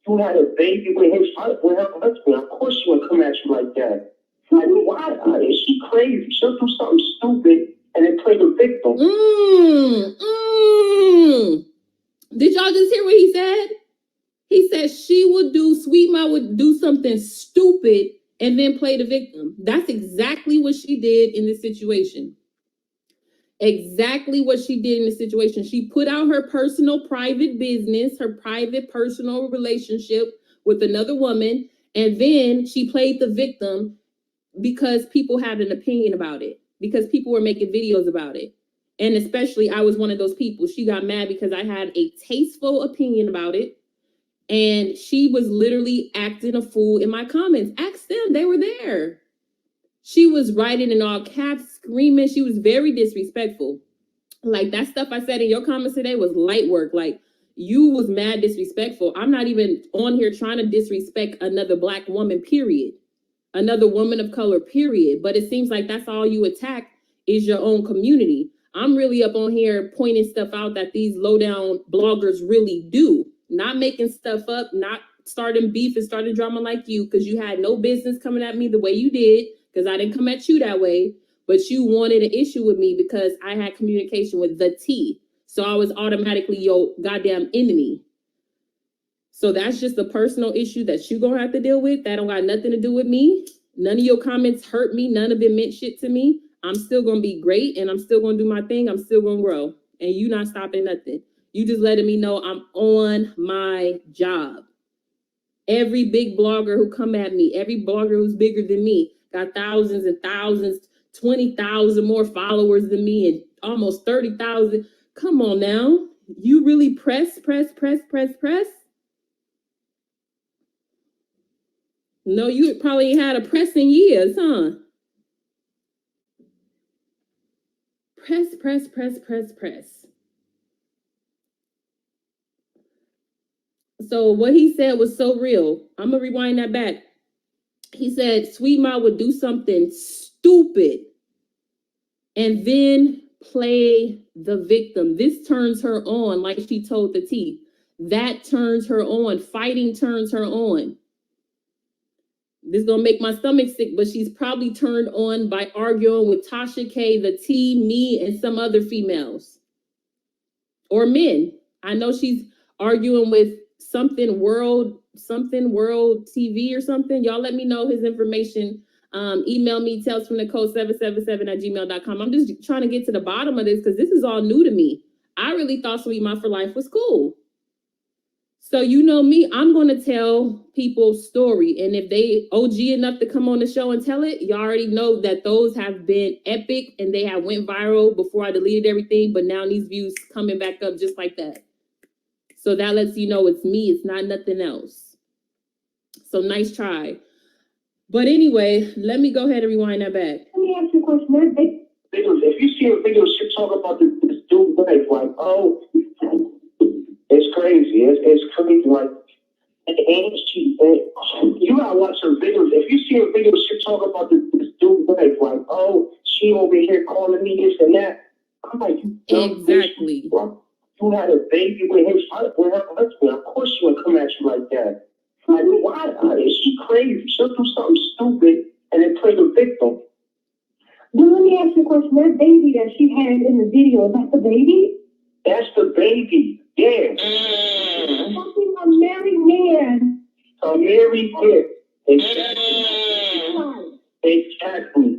You had a baby with her husband. Of course she would come at you like that. Like, why? Is she crazy? She'll do something stupid and then play the victim. Did y'all just hear what he said? He said Sweet Ma would do something stupid and then play the victim. That's exactly what she did in this situation. Exactly what she did in the situation. She put out her personal private business, her private personal relationship with another woman, and then she played the victim because people had an opinion about it, because people were making videos about it. And especially I was one of those people. She got mad because I had a tasteful opinion about it. And she was literally acting a fool in my comments. Ask them, they were there. She was writing in all caps, screaming. She was very disrespectful. Like, that stuff I said in your comments today was light work. Like, you was mad disrespectful. I'm not even on here trying to disrespect another Black woman, period. Another woman of color, period. But it seems like that's all you attack is your own community. I'm really up on here pointing stuff out that these low down bloggers really do. Not making stuff up, not starting beef and starting drama like you, because you had no business coming at me the way you did, because I didn't come at you that way, but you wanted an issue with me because I had communication with the T. So I was automatically your goddamn enemy. So that's just a personal issue that you're going to have to deal with. That don't got nothing to do with me. None of your comments hurt me. None of it meant shit to me. I'm still going to be great, and I'm still going to do my thing. I'm still going to grow, and you not stopping nothing. You just letting me know I'm on my job. Every big blogger who come at me, every blogger who's bigger than me, got thousands and thousands, 20,000 more followers than me and almost 30,000. Come on now. You really press? No, you probably ain't had a press in years, huh? Press. So what he said was so real. I'm gonna rewind that back. He said Sweet Ma would do something stupid and then play the victim. This turns her on, like she told the T. That turns her on. Fighting turns her on. This is gonna make my stomach sick, but she's probably turned on by arguing with Tasha K, the T, me, and some other females. Or men. I know she's arguing with something world TV or something. Y'all let me know his information. Email me, talesfromthecode777@gmail.com. I'm just trying to get to the bottom of this because this is all new to me. I really thought Sweet Ma for Life was cool. So you know me, I'm going to tell people's story. And if they OG enough to come on the show and tell it, you already know that those have been epic and they have went viral before I deleted everything. But now these views coming back up just like that. So that lets you know it's me. It's not nothing else. So nice try. But anyway, let me go ahead and rewind that back. Let me ask you a question. If you see a video, she talk about this dude's life, like, oh, it's crazy. It's crazy. Like, and you gotta watch her videos. If you see a video, she talk about this dude's life, like, oh, she over here calling me this and that. I'm like, you exactly. You had a baby with her husband. Of course she would come at you like that. Like, why? Is she crazy? She'll do something stupid and then play the victim. Well, let me ask you a question. That baby that she had in the video, is that the baby? That's the baby. Yeah. Fucking a married man. A married kid. Exactly.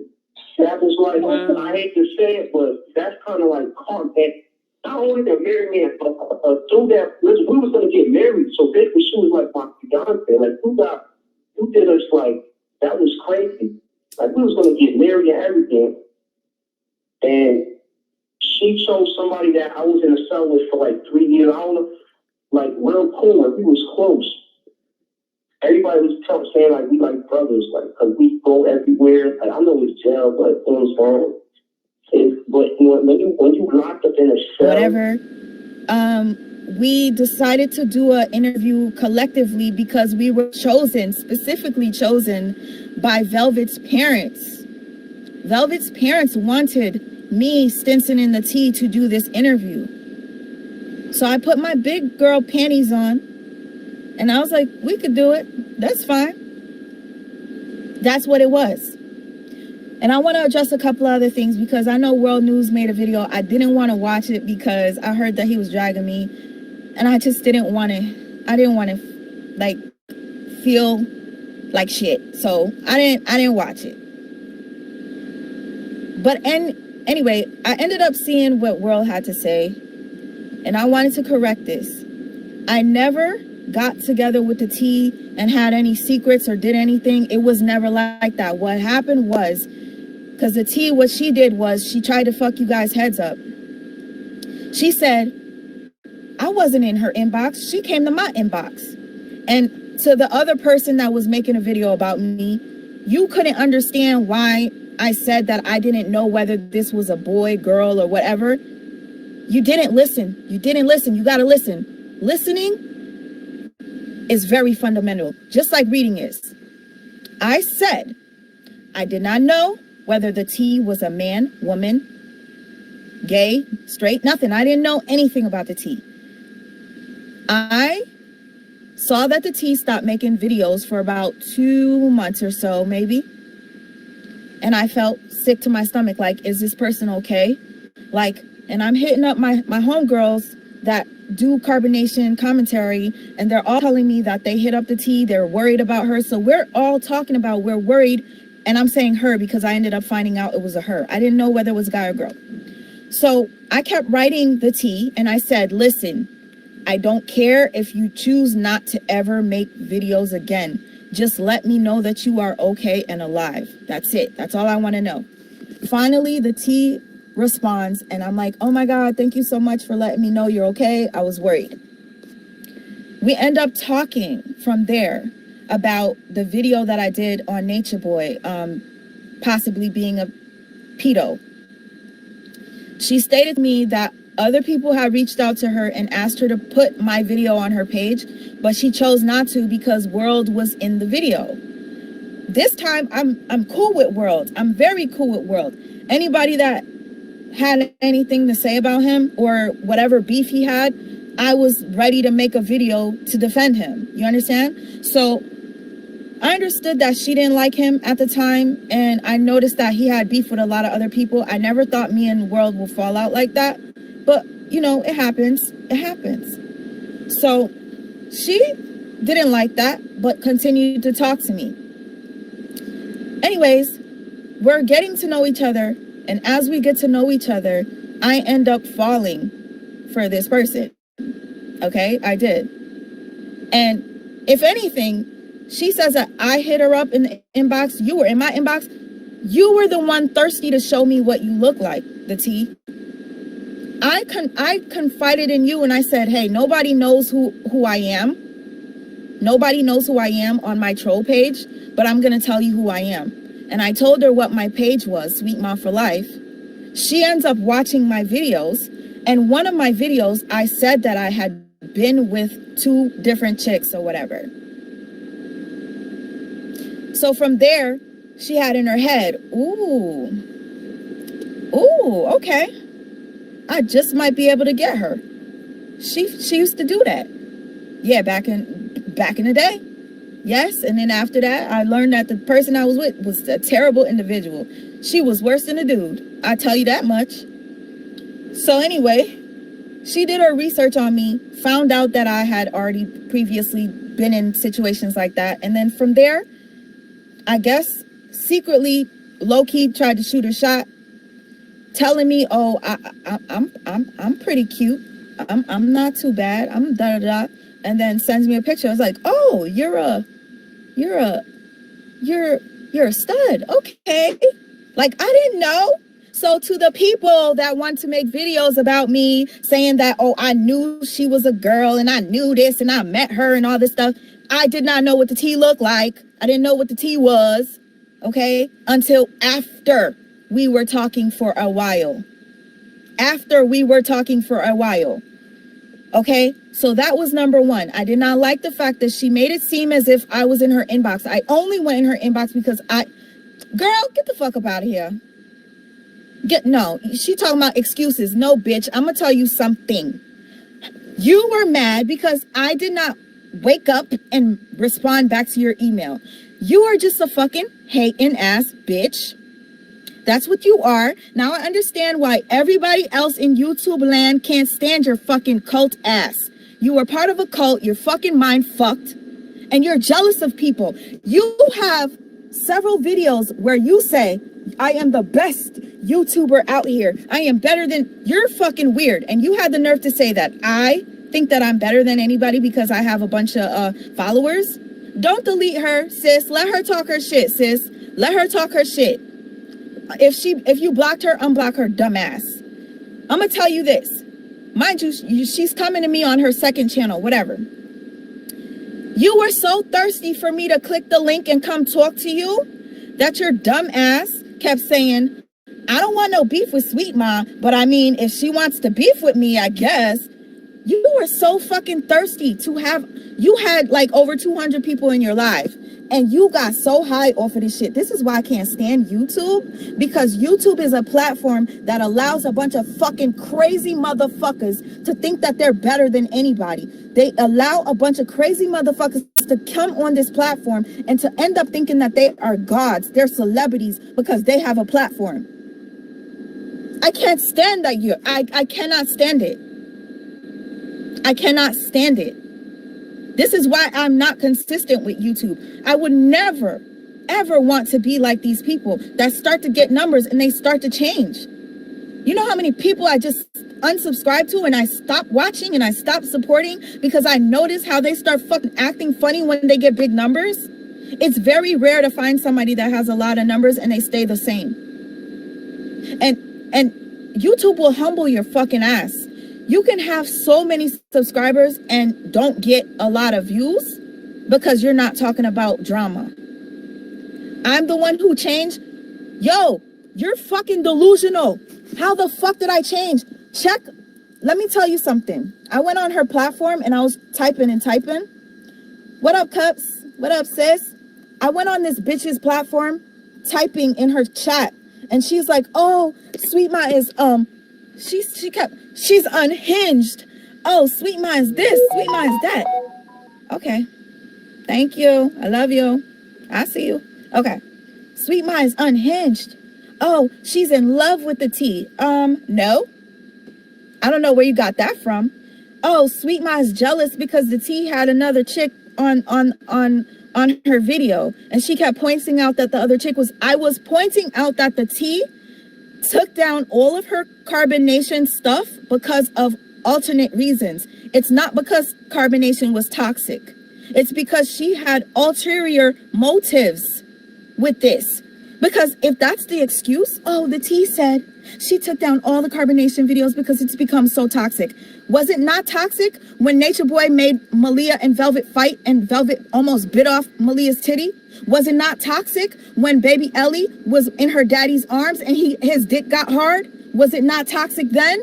That was like, wow. I hate to say it, but that's kind of like content. Not only the married man, but through that, we was going to get married. So basically, she was like my fiance. Like, you did us like, that was crazy. Like, we was going to get married and everything. And she chose somebody that I was in a cell with for like 3 years. I don't know, like, real cool. Like, we was close. Everybody was saying, like, we like brothers, like, because we go everywhere. Like, I know it's jail, but you know what I'm saying? But when you locked up in a cell, whatever, we decided to do an interview collectively because we were specifically chosen by Velvet's parents. Velvet's parents wanted me, Stinson, and the T to do this interview. So I put my big girl panties on and I was like, we could do it. That's fine. That's what it was. And I want to address a couple other things because I know World News made a video. I didn't want to watch it because I heard that he was dragging me. And I just didn't want to, like, feel like shit. So I didn't watch it. But anyway, I ended up seeing what World had to say. And I wanted to correct this. I never got together with the T and had any secrets or did anything. It was never like that. What happened was, because the T, what she did was she tried to fuck you guys' heads up. She said, I wasn't in her inbox. She came to my inbox. And to the other person that was making a video about me, you couldn't understand why I said that I didn't know whether this was a boy, girl, or whatever. You didn't listen. You didn't listen. You got to listen. Listening is very fundamental, just like reading is. I said I did not know whether the T was a man, woman, gay, straight, nothing. I didn't know anything about the T. I saw that the T stopped making videos for about 2 months or so, maybe. And I felt sick to my stomach, like, is this person okay? Like, and I'm hitting up my homegirls that do carbonation commentary, and they're all telling me that they hit up the T, they're worried about her. So we're all talking about we're worried. And I'm saying her because I ended up finding out it was a her. I didn't know whether it was a guy or girl. So I kept writing the T and I said, listen, I don't care if you choose not to ever make videos again. Just let me know that you are okay and alive. That's it. That's all I want to know. Finally, the T responds, and I'm like, oh my God, thank you so much for letting me know you're okay. I was worried. We end up talking from there about the video that I did on Nature Boy, possibly being a pedo. She stated to me that other people had reached out to her and asked her to put my video on her page, but she chose not to because World was in the video. This time, I'm cool with World. I'm very cool with World. Anybody that had anything to say about him or whatever beef he had, I was ready to make a video to defend him. You understand? So I understood that she didn't like him at the time, and I noticed that he had beef with a lot of other people. I never thought me and World would fall out like that, but you know, it happens. It happens. So she didn't like that, but continued to talk to me. Anyways, we're getting to know each other, and as we get to know each other, I end up falling for this person. Okay, I did. And if anything, she says that I hit her up in the inbox. You were in my inbox. You were the one thirsty to show me what you look like, the T. I confided in you and I said, hey, nobody knows who I am. Nobody knows who I am on my troll page, but I'm going to tell you who I am. And I told her what my page was, Sweet Mom for Life. She ends up watching my videos. And one of my videos, I said that I had been with 2 different chicks or whatever. So from there, she had in her head, ooh, okay. I just might be able to get her. She used to do that. Yeah, back in the day. Yes, and then after that, I learned that the person I was with was a terrible individual. She was worse than a dude. I tell you that much. So anyway, she did her research on me, found out that I had already previously been in situations like that. And then from there, I guess secretly, low-key tried to shoot her shot, telling me, oh, I'm pretty cute. I'm not too bad. I'm da-da-da. And then sends me a picture. I was like, oh, you're a stud. Okay. Like, I didn't know. So to the people that want to make videos about me saying that, oh, I knew she was a girl and I knew this and I met her and all this stuff, I did not know what the tea looked like. I didn't know what the tea was, okay, until after we were talking for a while. After we were talking for a while, okay? So that was number one. I did not like the fact that she made it seem as if I was in her inbox. I only went in her inbox because girl, get the fuck up out of here. No, she talking about excuses. No, bitch, I'm gonna tell you something. You were mad because I did not wake up and respond back to your email. You are just a fucking hating ass bitch. That's what you are. Now I understand why everybody else in YouTube land can't stand your fucking cult ass. You are part of a cult. You're fucking mind fucked. And you're jealous of people. You have several videos where you say, I am the best YouTuber out here. I am better than... You're fucking weird. And you had the nerve to say that. I think that I'm better than anybody because I have a bunch of followers. Don't delete her, sis. Let her talk her shit, sis. Let her talk her shit. If you blocked her, unblock her, dumbass. I'm gonna tell you this. Mind you, she's coming to me on her second channel, whatever. You were so thirsty for me to click the link and come talk to you that your dumb ass kept saying, I don't want no beef with Sweet Ma, but I mean, if she wants to beef with me, I guess. You were so fucking thirsty to have, you had like over 200 people in your life. And you got so high off of this shit. This is why I can't stand YouTube. Because YouTube is a platform that allows a bunch of fucking crazy motherfuckers to think that they're better than anybody. They allow a bunch of crazy motherfuckers to come on this platform and to end up thinking that they are gods. They're celebrities because they have a platform. I can't stand that. I cannot stand it. I cannot stand it. This is why I'm not consistent with YouTube. I would never, ever want to be like these people that start to get numbers and they start to change. You know how many people I just unsubscribe to and I stop watching and I stop supporting because I notice how they start fucking acting funny when they get big numbers? It's very rare to find somebody that has a lot of numbers and they stay the same. And YouTube will humble your fucking ass. You can have so many subscribers and don't get a lot of views because you're not talking about drama. I'm the one who changed. Yo, you're fucking delusional. How the fuck did I change? Check. Let me tell you something. I went on her platform and I was typing and typing. What up, Cups? What up, sis? I went on this bitch's platform typing in her chat. And she's like, oh, Sweet Ma is, she's unhinged. Oh, Sweet Ma is this, Sweet Ma is that. Okay. Thank you. I love you. I see you. Okay. Sweet Ma is unhinged. Oh, she's in love with the tea. No. I don't know where you got that from. Oh, Sweet Ma is jealous because the tea had another chick on her video, and she kept pointing out that the other chick was. I was pointing out that the tea took down all of her carbonation stuff because of alternate reasons. It's not because carbonation was toxic. It's because she had ulterior motives with this. Because if that's the excuse, oh, the tea said she took down all the carbonation videos because it's become so toxic. Was it not toxic when Nature Boy made Malia and Velvet fight and Velvet almost bit off Malia's titty? Was it not toxic when baby Ellie was in her daddy's arms and his dick got hard? Was it not toxic then?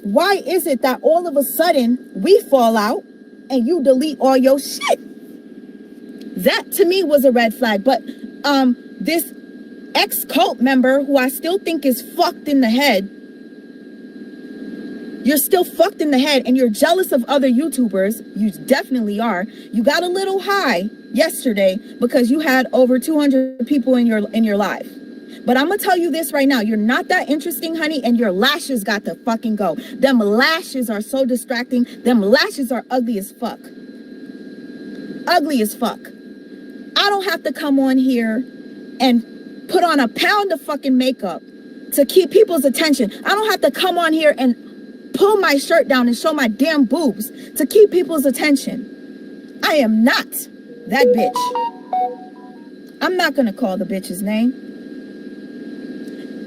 Why is it that all of a sudden we fall out and you delete all your shit? That to me was a red flag. But this ex-cult member who I still think is fucked in the head, you're still fucked in the head and you're jealous of other YouTubers. You definitely are. You got a little high yesterday because you had over 200 people in your live. But I'm gonna tell you this right now. You're not that interesting, honey, and your lashes got to fucking go. Them lashes are so distracting. Them lashes are ugly as fuck. Ugly as fuck. I don't have to come on here and put on a pound of fucking makeup to keep people's attention. I don't have to come on here and pull my shirt down and show my damn boobs to keep people's attention. I am not that bitch. I'm not going to call the bitch's name.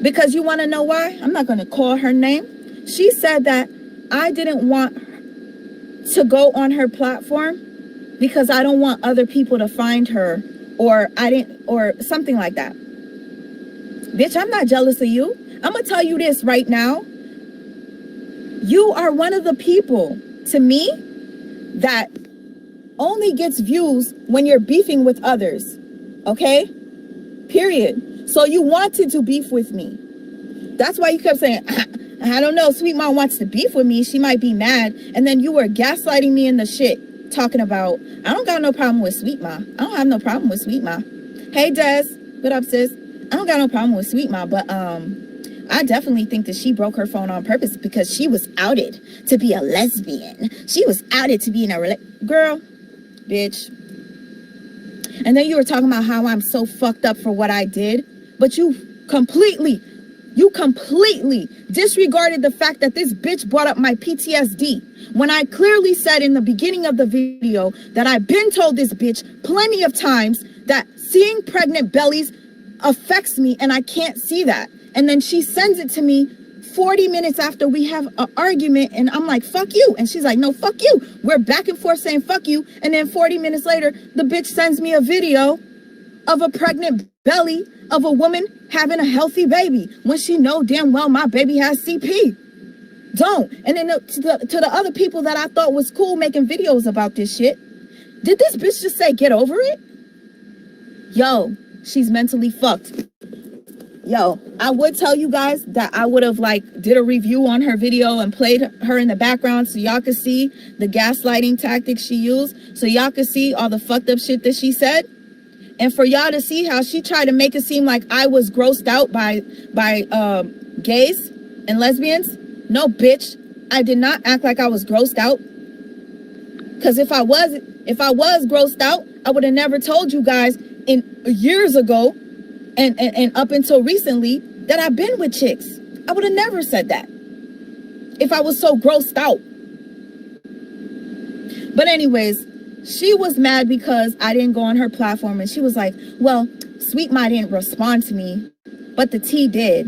Because you want to know why? I'm not going to call her name. She said that I didn't want to go on her platform because I don't want other people to find her, or something like that. Bitch, I'm not jealous of you. I'm going to tell you this right now. You are one of the people, to me, that only gets views when you're beefing with others. Okay? Period. So you wanted to beef with me. That's why you kept saying, I don't know, Sweet Mom wants to beef with me. She might be mad. And then you were gaslighting me in the shit, talking about, I don't got no problem with Sweet Ma. I don't have no problem with Sweet Ma. Hey, Des. What up, sis? I don't got no problem with Sweet Ma, but I definitely think that she broke her phone on purpose because she was outed to be a lesbian. She was outed to be in a girl, bitch. And then you were talking about how I'm so fucked up for what I did, but you completely disregarded the fact that this bitch brought up my PTSD when I clearly said in the beginning of the video that I've been told this bitch plenty of times that seeing pregnant bellies affects me and I can't see that. And then she sends it to me 40 minutes after we have an argument and I'm like, fuck you. And she's like, no, fuck you. We're back and forth saying fuck you. And then 40 minutes later, the bitch sends me a video of a pregnant belly of a woman having a healthy baby when she know damn well my baby has CP. Don't. And then to the other people that I thought was cool making videos about this shit, did this bitch just say get over it? Yo, she's mentally fucked. Yo, I would tell you guys that I would have did a review on her video and played her in the background so y'all could see the gaslighting tactics she used, so y'all could see all the fucked up shit that she said, and for y'all to see how she tried to make it seem like I was grossed out by gays and lesbians. No, bitch, I did not act like I was grossed out. Because if I was grossed out, I would have never told you guys years ago and up until recently that I've been with chicks. I would have never said that if I was so grossed out. But anyways, she was mad because I didn't go on her platform, and she was like, well, Sweet Ma didn't respond to me, but the tea did.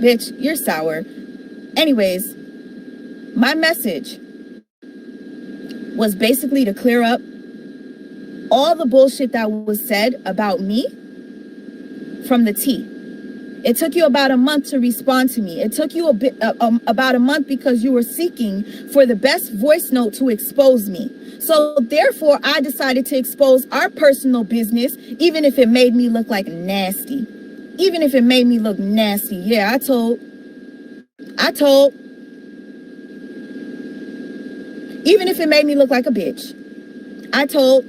Bitch, you're sour. Anyways, my message was basically to clear up all the bullshit that was said about me from the T. It took you about a month to respond to me. It took you about a month because you were seeking for the best voice note to expose me. So therefore, I decided to expose our personal business, even if it made me look like nasty. Even if it made me look nasty. Yeah, I told. Even if it made me look like a bitch. I told.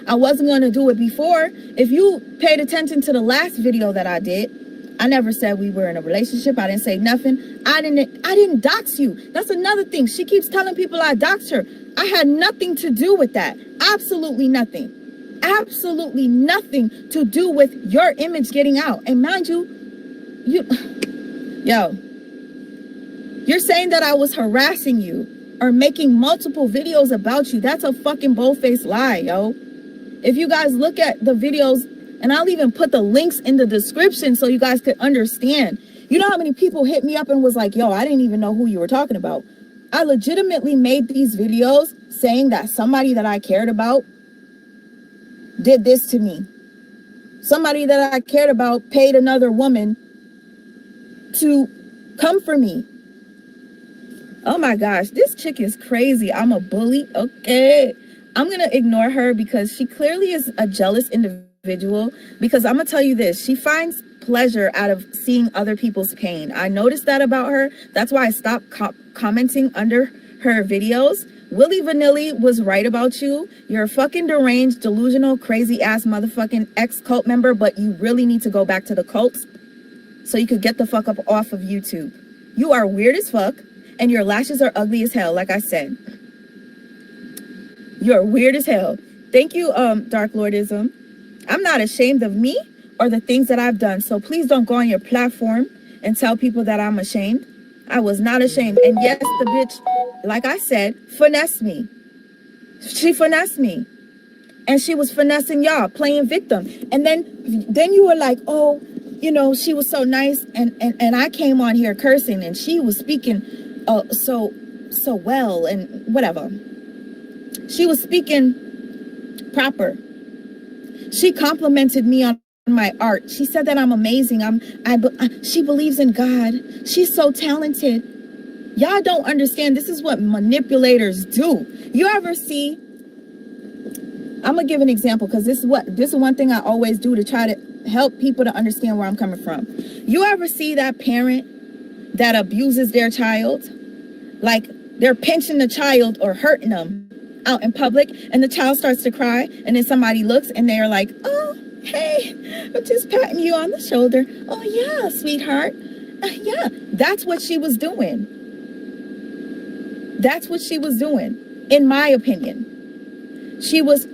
I wasn't going to do it before. If you paid attention to the last video that I did, I never said we were in a relationship. I didn't say nothing. I didn't dox you. That's another thing. She keeps telling people I doxed her. I had nothing to do with that. Absolutely nothing. Absolutely nothing to do with your image getting out. And mind you, you're saying that I was harassing you or making multiple videos about you. That's a fucking bold-faced lie, yo. If you guys look at the videos, and I'll even put the links in the description so you guys could understand. You know how many people hit me up and was like, yo, I didn't even know who you were talking about. I legitimately made these videos saying that somebody that I cared about did this to me. Somebody that I cared about paid another woman to come for me. Oh my gosh, this chick is crazy. I'm a bully. Okay. I'm going to ignore her because she clearly is a jealous individual. Because I'm going to tell you this. She finds pleasure out of seeing other people's pain. I noticed that about her. That's why I stopped commenting under her videos. Willy Vanilli was right about you. You're a fucking deranged, delusional, crazy ass motherfucking ex-cult member, but you really need to go back to the cults so you could get the fuck up off of YouTube. You are weird as fuck, and your lashes are ugly as hell, like I said. You're weird as hell. Thank you, Dark Lordism. I'm not ashamed of me or the things that I've done, so please don't go on your platform and tell people that I'm ashamed. I was not ashamed. And yes, the bitch, like I said, finessed me. She finessed me. And she was finessing y'all, playing victim. And then you were like, oh, you know, she was so nice. And I came on here cursing and she was speaking so well and whatever. She was speaking proper. She complimented me on my art. She said that I'm amazing. She believes in God. She's so talented. Y'all don't understand. This is what manipulators do. You ever see? I'm gonna give an example because this is one thing I always do to try to help people to understand where I'm coming from. You ever see that parent that abuses their child? Like they're pinching the child or hurting them out in public, and the child starts to cry, and then somebody looks and they're like, oh, hey, I'm just patting you on the shoulder. Oh yeah, sweetheart. Yeah, that's what she was doing. That's what she was doing, in my opinion. She was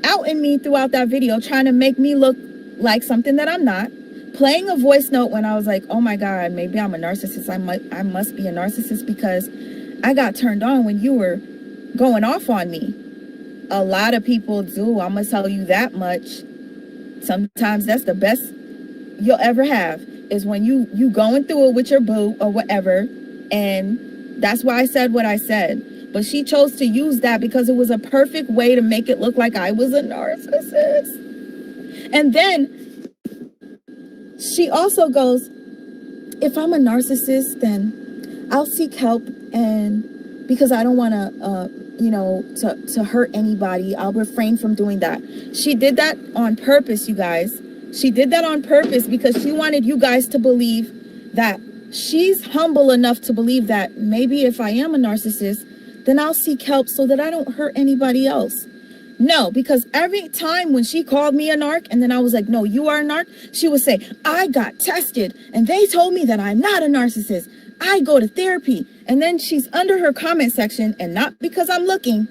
outing me throughout that video, trying to make me look like something that I'm not, playing a voice note when I was like, oh my God, maybe I'm a narcissist. I must be a narcissist because I got turned on when you were going off on me. A lot of people do. I'm gonna tell you that much. Sometimes that's the best you'll ever have is when you going through it with your boo or whatever. And that's why I said what I said. But she chose to use that because it was a perfect way to make it look like I was a narcissist. And then she also goes, if I'm a narcissist, then I'll seek help, and because I don't want to hurt anybody, I'll refrain from doing that. She did that on purpose, you guys. She did that on purpose because she wanted you guys to believe that she's humble enough to believe that maybe if I am a narcissist, then I'll seek help so that I don't hurt anybody else. No, because every time when she called me a narc and then I was like, no, you are a narc, she would say, I got tested and they told me that I'm not a narcissist. I go to therapy. And then she's under her comment section, and not because I'm looking,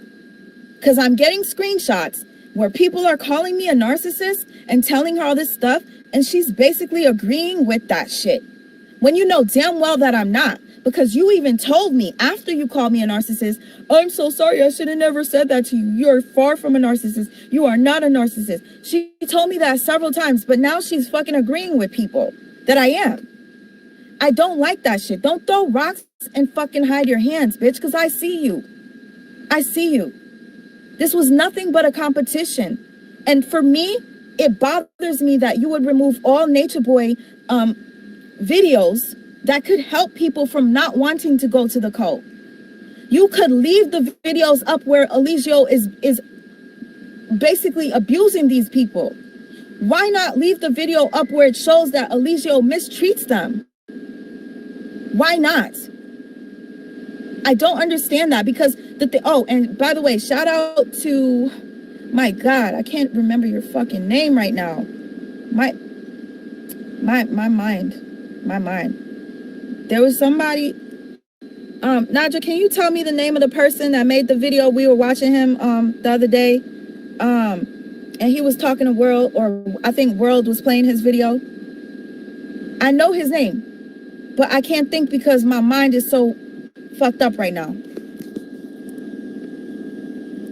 because I'm getting screenshots where people are calling me a narcissist and telling her all this stuff, and she's basically agreeing with that shit. When you know damn well that I'm not, because you even told me after you called me a narcissist, I'm so sorry, I should have never said that to you. You're far from a narcissist. You are not a narcissist. She told me that several times, but now she's fucking agreeing with people that I am. I don't like that shit. Don't throw rocks and fucking hide your hands, bitch, because I see you. I see you. This was nothing but a competition. And for me, it bothers me that you would remove all Nature Boy videos that could help people from not wanting to go to the cult. You could leave the videos up where Eligio is basically abusing these people. Why not leave the video up where it shows that Eligio mistreats them? Why not? I don't understand that, because oh, and by the way, shout out to, my God, I can't remember your fucking name right now. My mind. There was somebody, Nadja, can you tell me the name of the person that made the video? We were watching him the other day. And he was talking to World, or I think World was playing his video. I know his name, but I can't think because my mind is so fucked up right now.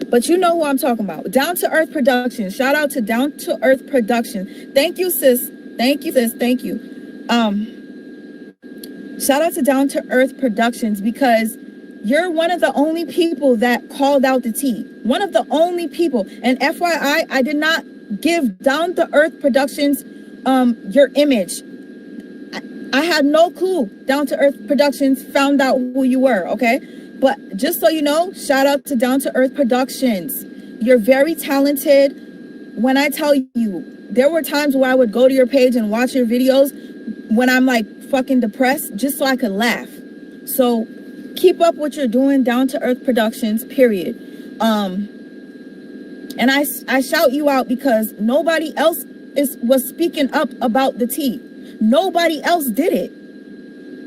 But you know who I'm talking about. Down to Earth Productions. Shout out to Down to Earth Productions. Thank you, sis. Thank you, sis. Thank you. Shout out to Down to Earth Productions, because you're one of the only people that called out the tea. One of the only people. And FYI, I did not give Down to Earth Productions your image. I had no clue Down to Earth Productions found out who you were, okay? But just so you know, shout out to Down to Earth Productions. You're very talented. When I tell you, there were times where I would go to your page and watch your videos when I'm like fucking depressed, just so I could laugh. So keep up what you're doing, Down to Earth Productions, period. And I shout you out because nobody else was speaking up about the tea. Nobody else did it.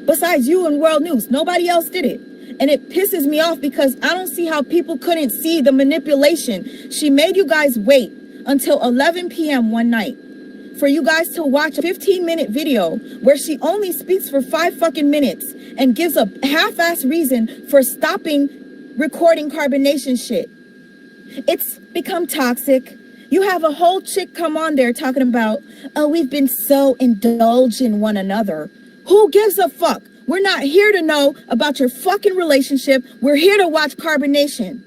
Besides you and World News, nobody else did it. And it pisses me off because I don't see how people couldn't see the manipulation. She made you guys wait until 11 p.m. one night for you guys to watch a 15-minute video where she only speaks for 5 fucking minutes and gives a half-ass reason for stopping recording carbonation shit. It's become toxic. You have a whole chick come on there talking about, oh, we've been so indulged in one another. Who gives a fuck? We're not here to know about your fucking relationship. We're here to watch carbonation.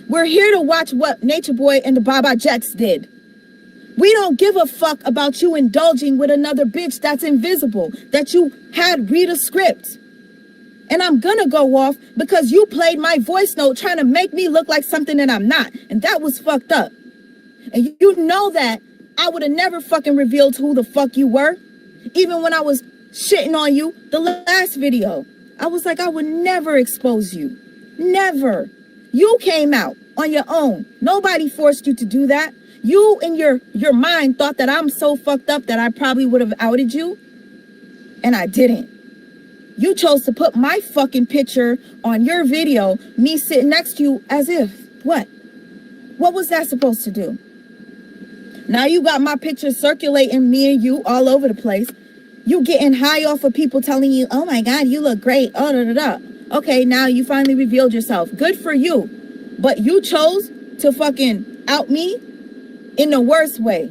We're here to watch what Nature Boy and the Baba Jets did. We don't give a fuck about you indulging with another bitch that's invisible, that you had read a script. And I'm gonna go off because you played my voice note trying to make me look like something that I'm not. And that was fucked up. And you know that I would have never fucking revealed who the fuck you were. Even when I was shitting on you the last video. I was like, I would never expose you. Never. You came out on your own. Nobody forced you to do that. You in your mind thought that I'm so fucked up that I probably would have outed you. And I didn't. You chose to put my fucking picture on your video, me sitting next to you as if, what? What was that supposed to do? Now you got my picture circulating, me and you all over the place. You getting high off of people telling you, oh my God, you look great. Oh, da, da, da. Okay, now you finally revealed yourself. Good for you. But you chose to fucking out me in the worst way.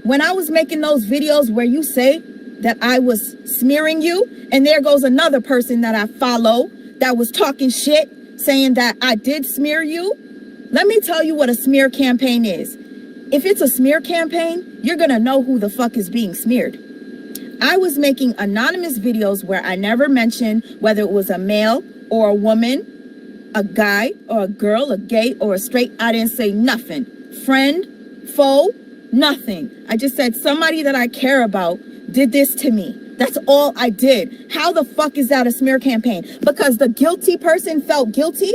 When I was making those videos where you say that I was smearing you, and there goes another person that I follow that was talking shit, saying that I did smear you. Let me tell you what a smear campaign is. If it's a smear campaign, you're gonna know who the fuck is being smeared. I was making anonymous videos where I never mentioned whether it was a male or a woman, a guy or a girl, a gay or a straight. I didn't say nothing. Friend, foe, nothing. I just said somebody that I care about did this to me. That's all I did. How the fuck is that a smear campaign? Because the guilty person felt guilty?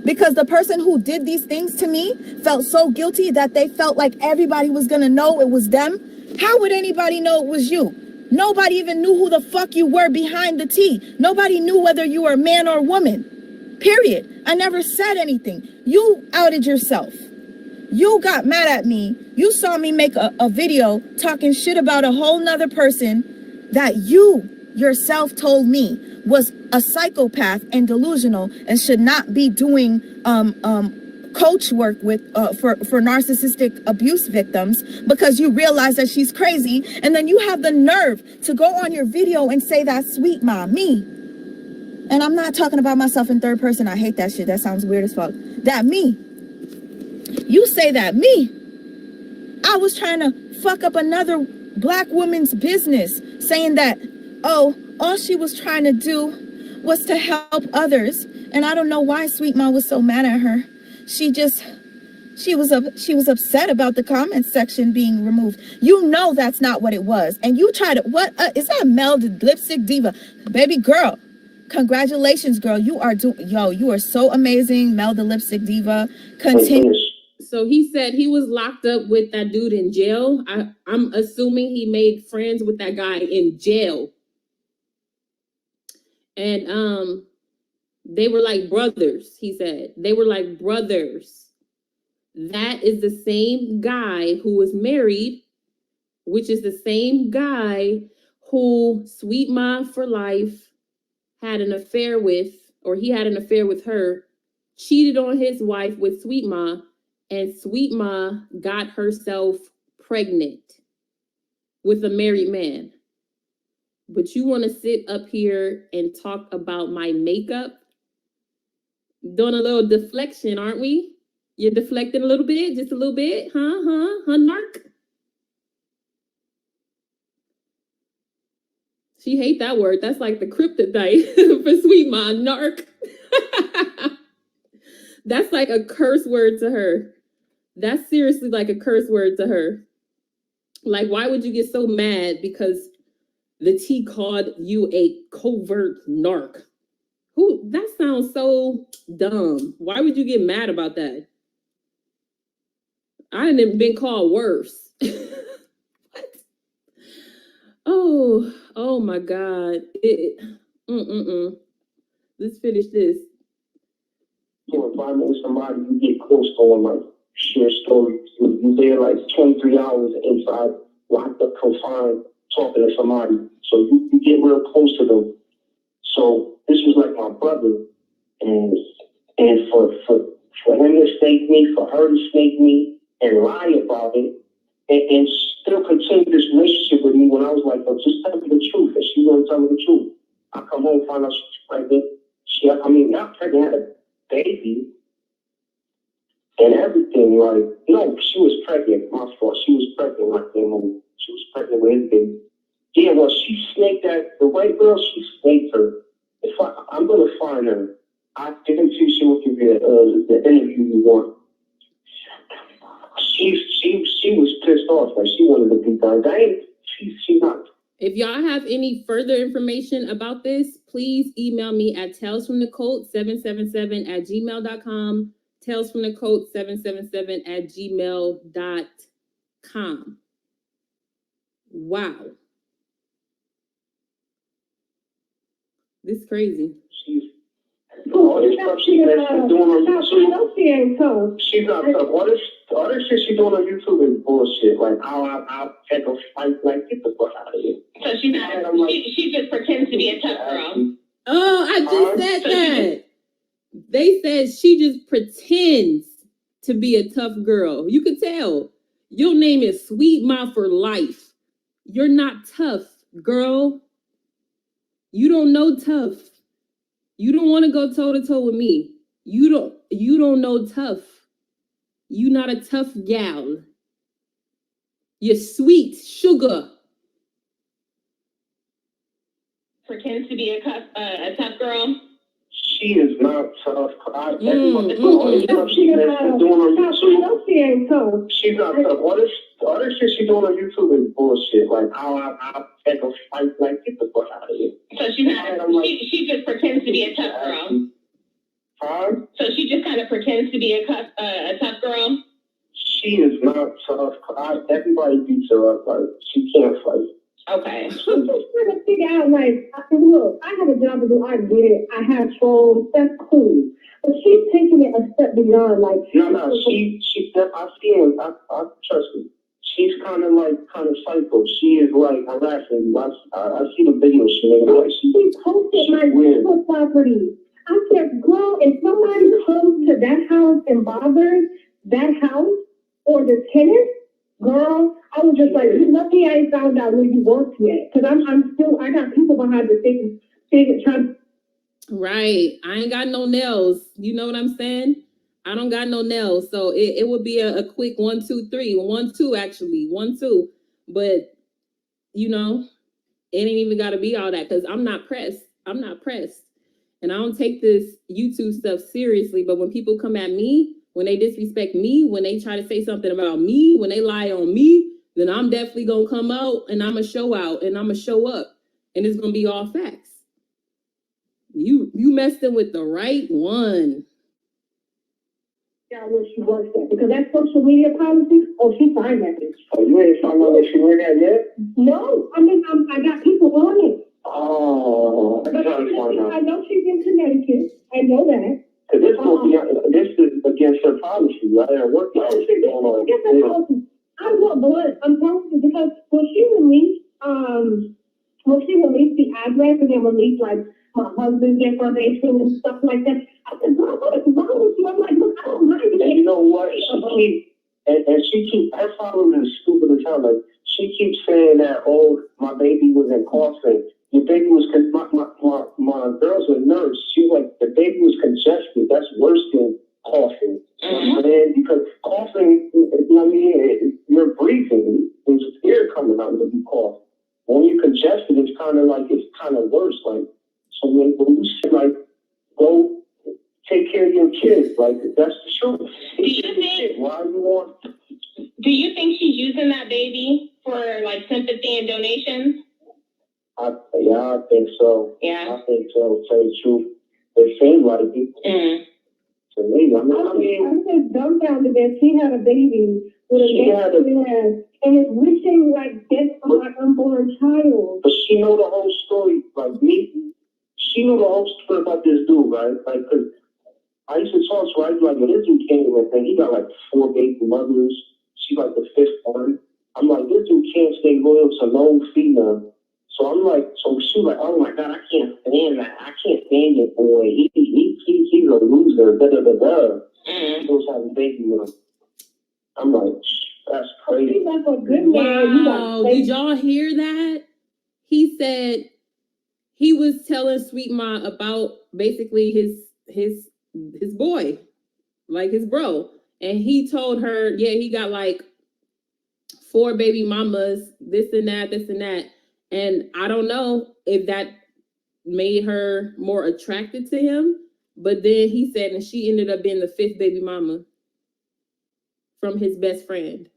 Because the person who did these things to me felt so guilty that they felt like everybody was gonna know it was them? How would anybody know it was you? Nobody even knew who the fuck you were behind the tea. Nobody knew whether you were a man or a woman. Period. I never said anything. You outed yourself. You got mad at me. You saw me make a video talking shit about a whole nother person that you yourself told me was a psychopath and delusional and should not be doing coach work with for narcissistic abuse victims because you realize that she's crazy, and then you have the nerve to go on your video and say that sweet mom, me. And I'm not talking about myself in third person. I hate that shit. That sounds weird as fuck. That me. You say that me. I was trying to fuck up another black woman's business, saying that, oh, all she was trying to do was to help others. And I don't know why Sweet Mom was so mad at her. She was upset about the comment section being removed. You know that's not what it was. And you try to, what, is that Mel the Lipstick Diva? Baby girl, congratulations, girl. You are so amazing, Mel the Lipstick Diva. Continue. So he said he was locked up with that dude in jail. I'm assuming he made friends with that guy in jail. And they were like brothers, he said. They were like brothers. That is the same guy who was married, which is the same guy who Sweet Ma for Life had an affair with, or he had an affair with her, cheated on his wife with Sweet Ma, and Sweet Ma got herself pregnant with a married man. But you want to sit up here and talk about my makeup? Doing a little deflection, aren't we? You're deflecting a little bit, just a little bit, huh, narc? She hate that word. That's like the kryptonite for Sweet Ma, narc. That's like a curse word to her. That's seriously like a curse word to her. Like, why would you get so mad because the T called you a covert narc? Who? That sounds so dumb. Why would you get mad about that? I didn't been called worse. What? Oh my God. Let's finish this. So if I know somebody, you get close to them, like share stories. You're there like 23 hours inside, locked up, confined, talking to somebody. So you get real close to them. So this was like my brother, and for him to snake me, for her to snake me and lie about it, and still continue this relationship with me when I was like, oh, just tell me the truth, and she wouldn't tell me the truth. I come home, find out she's pregnant. Not pregnant, had a baby and everything. Like, no, she was pregnant. My fault. She was pregnant when I came home. She was pregnant with his baby. Yeah, well, she snaked that. The white girl, she snaked her. I'm gonna find her. I guarantee she will give you the interview you want. She was pissed off. Like, she wanted to be done. She's not. If y'all have any further information about this, please email me at talesfromthecult777@gmail.com. talesfromthecult777@gmail.com. Wow. This is crazy. All this stuff she's doing on YouTube. She's not tough. All this shit she's doing on YouTube is bullshit. Like, I'll take a fight. Like, get the fuck out of here. So she's not. She just pretends to be a tough girl. Oh, I just said that. They said she just pretends to be a tough girl. You could tell. Your name is Sweet Ma for Life. You're not tough, girl. You don't know tough. You don't want to go toe to toe with me. You don't know tough. You not a tough gal. You're sweet sugar. Pretends to be a tough girl. She is not tough. She's not tough. All this shit she's doing on YouTube is bullshit. Like, I'll take a fight. Like, get the fuck out of here. So she's not. She just pretends to be a tough girl. Huh? So she just kind of pretends to be a tough girl. She is not tough. Everybody beats her up. Like, she can't fight. Okay. I'm just trying to figure out, like, look, I have a job to do. I get it. I have trolls. That's cool. But she's taking it a step beyond, like. No. She. I see it. I trust me. She's kind of psycho. She is like harassing. I see the video she made. Like, she posted my Facebook property. I said, girl, if somebody comes to that house and bothered that house or the tenant, girl, I was just like, you lucky I ain't found out where you worked yet. Cause I got people behind the thing trying. Right. I ain't got no nails. You know what I'm saying? I don't got no nails. So it would be a quick 1, 2, 3. 1, 2, actually. 1, 2. But, you know, it ain't even got to be all that because I'm not pressed. I'm not pressed. And I don't take this YouTube stuff seriously. But when people come at me, when they disrespect me, when they try to say something about me, when they lie on me, then I'm definitely going to come out and I'm going to show out and I'm going to show up. And it's going to be all facts. You messing with the right one. Yeah, where she works at because that social media policy. Oh, she signed that bitch. Oh, you ain't found out where she work at yet? No, I mean I got people on it. Oh, But I know she's in Connecticut. I know that. Cause this is against her policy, right? Her work policy going on. I want blood. I'm telling you because when she released the address and then released like my husband's information and stuff like that, I said, "Girl, what is wrong with you?" I'm like, "Look, I don't mind." And you know what? She keeps her following is stupid as hell. Like she keeps saying that, oh, my baby was in coughing. Your baby was my girl's a nurse. She like the baby was congested. That's worse than coughing. You know what I'm saying? Because coughing, I mean, you're breathing. There's air coming out when you cough. When you're congested, it's kind of worse. Like so when you say like go take care of your kids, like that's the truth. Do you think? Why you want? Do you think she's using that baby for like sympathy and donations? I think so. Yeah. I think so. To tell the truth, it seems like it. To me, I'm just dumbfounded that she had a baby with a man and is wishing like death on my unborn child. But she know the whole story, like me. She knew the whole story about this dude, right? Like, cause I used to talk to her, I'd be like, well, this dude came with him. He got like 4 baby mothers. She's like the 5th one. I'm like, this dude can't stay loyal to no female. So I'm like, so she's like, oh my God, I can't stand that. I can't stand it, boy. He's a loser. Da da da da. He goes having a baby with him. I'm like, that's crazy. He's like a good man. Wow, did y'all hear that? He said he was telling Sweet Ma about basically his boy, like his bro, and he told her, yeah, he got like 4 baby mamas, this and that. And I don't know if that made her more attracted to him, but then he said, and she ended up being the 5th baby mama from his best friend,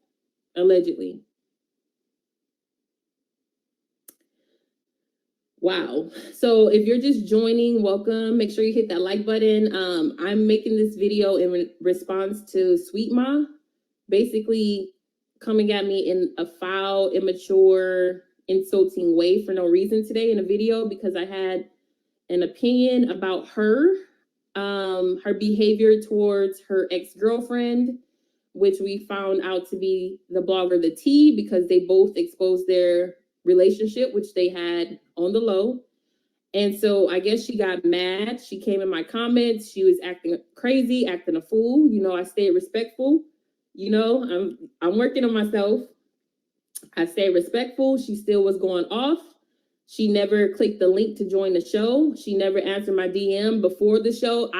allegedly. Wow. So if you're just joining, welcome. Make sure you hit that like button. I'm making this video in response to Sweet Ma, basically coming at me in a foul, immature, insulting way for no reason today in a video because I had an opinion about her behavior towards her ex-girlfriend, which we found out to be the blogger The Tea because they both exposed their relationship, which they had on the low. And so I guess she got mad. She came in my comments. She was acting crazy, acting a fool. You know, I stayed respectful. You know, I'm working on myself. I stayed respectful. She still was going off. She never clicked the link to join the show. She never answered my DM before the show.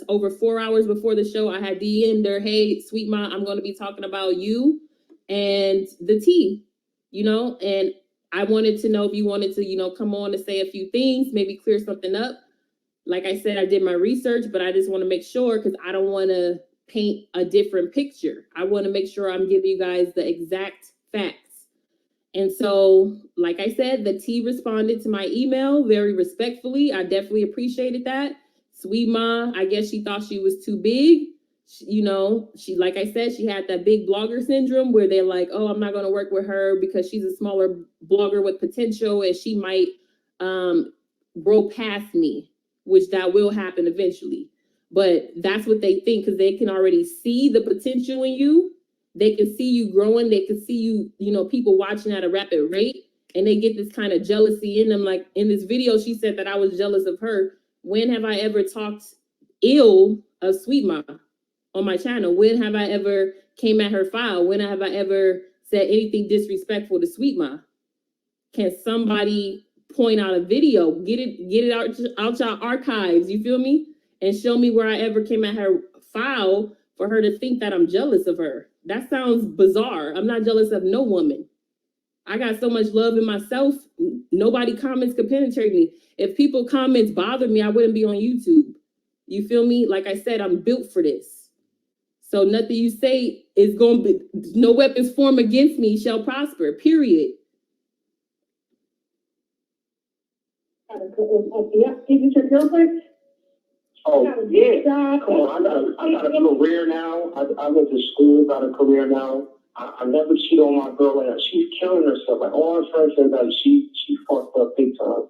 Over 4 hours before the show, I had DM'd her, hey, Sweet Ma, I'm going to be talking about you and The Tea, you know, and I wanted to know if you wanted to, you know, come on to say a few things, maybe clear something up. Like I said, I did my research, but I just want to make sure because I don't want to paint a different picture. I want to make sure I'm giving you guys the exact facts. And so, like I said, The Tea responded to my email very respectfully. I definitely appreciated that. Sweet Ma, I guess she thought she was too big. You know, she, like I said, she had that big blogger syndrome where they're like, oh, I'm not going to work with her because she's a smaller blogger with potential and she might grow past me, which that will happen eventually. But that's what they think because they can already see the potential in you. They can see you growing. They can see you, you know, people watching at a rapid rate, and they get this kind of jealousy in them. Like in this video, she said that I was jealous of her. When have I ever talked ill of Sweet Ma? on my channel? When have I ever came at her file? When have I ever said anything disrespectful to Sweet Ma? Can somebody point out a video, get it out y'all archives, you feel me? And show me where I ever came at her file for her to think that I'm jealous of her. That sounds bizarre. I'm not jealous of no woman. I got so much love in myself. Nobody comments could penetrate me. If people comments bothered me, I wouldn't be on YouTube. You feel me? Like I said, I'm built for this. So nothing you say is going to be, no weapons formed against me shall prosper, period. Yeah, is it your girlfriend? Oh, yeah. Come on, I got a career now. I went to school, got a career now. I never cheat on my girl. Like, she's killing herself. Like, all her friends said, like, she fucked up big time.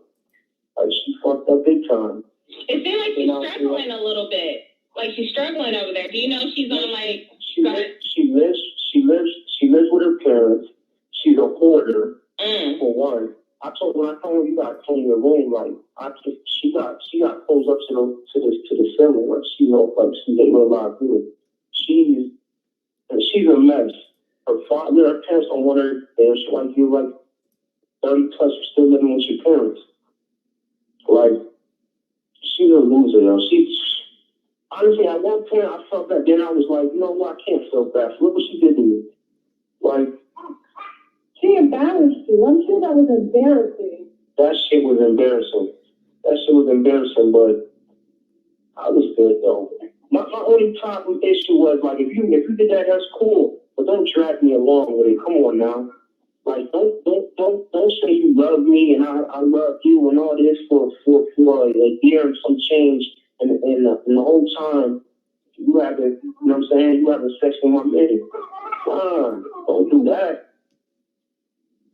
Like, she fucked up big time. It seems like she's struggling a little bit. Like, she's struggling over there. Do you know she's on, like... She lives with her parents. She's a hoarder, for one. I told her you gotta clean your room. Like, she got clothes up to the ceiling. Like, she know, like, she ain't gonna lie to it. She's a mess. Her father, her parents don't want her, and she like you, like 30 plus, you're still living with your parents. Like, she's a loser, yo. Honestly, at one point I felt that. Then I was like, you know what? I can't feel bad. Look what she did to me. Like, she embarrassed you. I'm sure that was embarrassing. That shit was embarrassing, but I was good though. My only problem issue was, like, if you did that, that's cool, but don't drag me along with it. Come on now. Like, don't say you love me and I love you and all this for a year and some change, and the whole time you having, you know what I'm saying, you having sex with my man. Don't do that.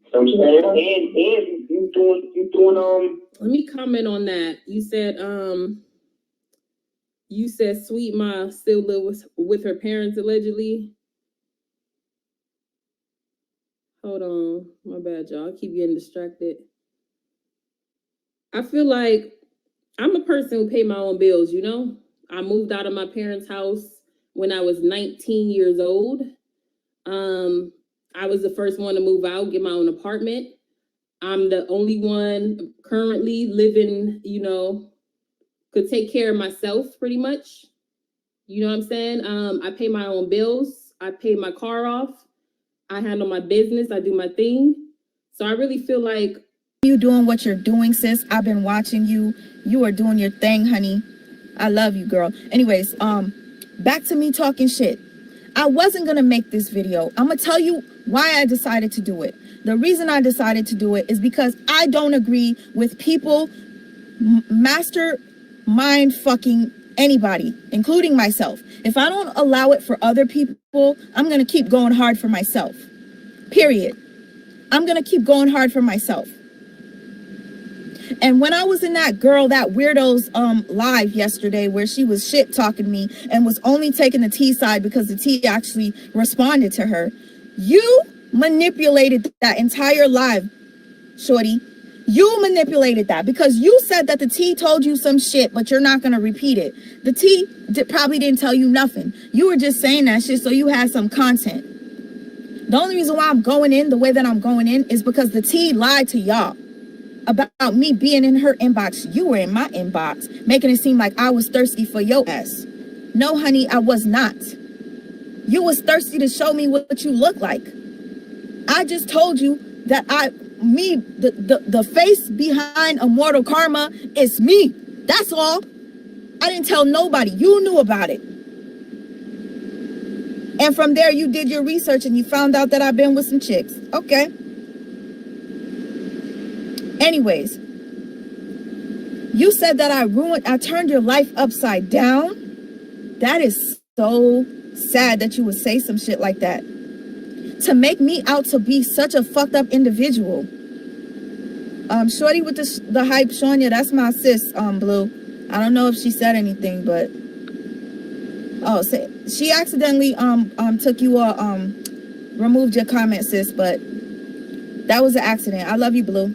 You know what I'm saying? And you doing Let me comment on that. You said Sweet Ma still live with her parents allegedly. Hold on, my bad, y'all. I keep getting distracted. I feel like I'm a person who pay my own bills, you know? I moved out of my parents' house when I was 19 years old. I was the first one to move out, get my own apartment. I'm the only one currently living, you know, could take care of myself pretty much. You know what I'm saying? I pay my own bills. I pay my car off. I handle my business. I do my thing. So I really feel like you doing what you're doing, sis. I've been watching you. You are doing your thing, honey. I love you, girl. Anyways, back to me talking shit. I wasn't going to make this video. I'm going to tell you why I decided to do it. The reason I decided to do it is because I don't agree with people mastermind fucking anybody, including myself. If I don't allow it for other people, I'm going to keep going hard for myself. Period. I'm going to keep going hard for myself. And when I was in that weirdo's live yesterday where she was shit talking me and was only taking the T side because the T actually responded to her, you manipulated that entire live, shorty. You manipulated that because you said that the T told you some shit, but you're not going to repeat it. The T probably didn't tell you nothing. You were just saying that shit so you had some content. The only reason why I'm going in the way that I'm going in is because the T lied to y'all about me being in her inbox. You were in my inbox, making it seem like I was thirsty for your ass. No, honey, I was not. You was thirsty to show me what you look like. I just told you that the face behind Immortal Karma is me. That's all. I didn't tell nobody. You knew about it. And from there, you did your research and you found out that I've been with some chicks. Okay. Anyways, you said that I turned your life upside down. That is so sad that you would say some shit like that. To make me out to be such a fucked up individual. Shorty with the hype, Shania, that's my sis, Blue. I don't know if she said anything, but she accidentally took you removed your comment, sis, but that was an accident. I love you, Blue.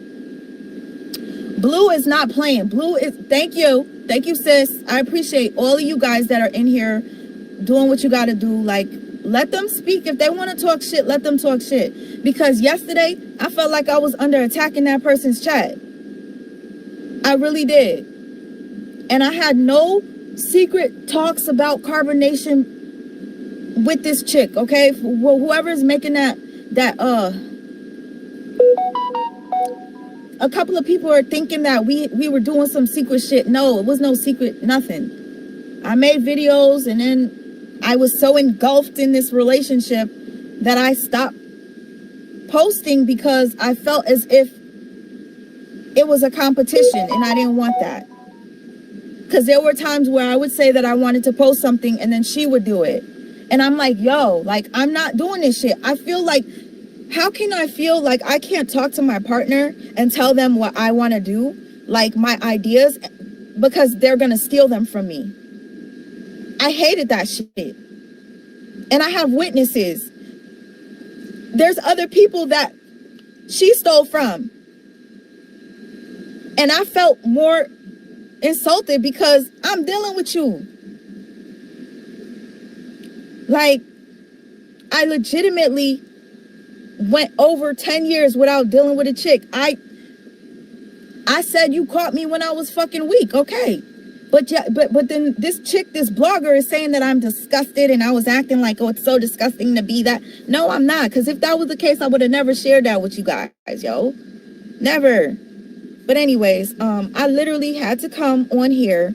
Blue is not playing. Blue is, thank you, sis. I appreciate all of you guys that are in here doing what you gotta do. Like, let them speak. If they want to talk shit, let them talk shit. Because yesterday, I felt like I was under attack in that person's chat. I really did. And I had no secret talks about carbonation with this chick, okay? Well, whoever's making that a couple of people are thinking that we were doing some secret shit. No, it was no secret, nothing. I made videos, and then I was so engulfed in this relationship that I stopped posting because I felt as if it was a competition, and I didn't want that. Because there were times where I would say that I wanted to post something, and then she would do it. And I'm like, yo, like, I'm not doing this shit. I feel like, how can I feel like I can't talk to my partner and tell them what I want to do, like my ideas, because they're going to steal them from me? I hated that shit. And I have witnesses. There's other people that she stole from. And I felt more insulted because I'm dealing with you. Like, I legitimately went over 10 years without dealing with a chick. I said you caught me when I was fucking weak, okay. But yeah, but then this chick, this blogger is saying that I'm disgusted and I was acting like, oh, it's so disgusting to be that. No, I'm not. Because if that was the case, I would have never shared that with you guys, yo. Never. But anyways, I literally had to come on here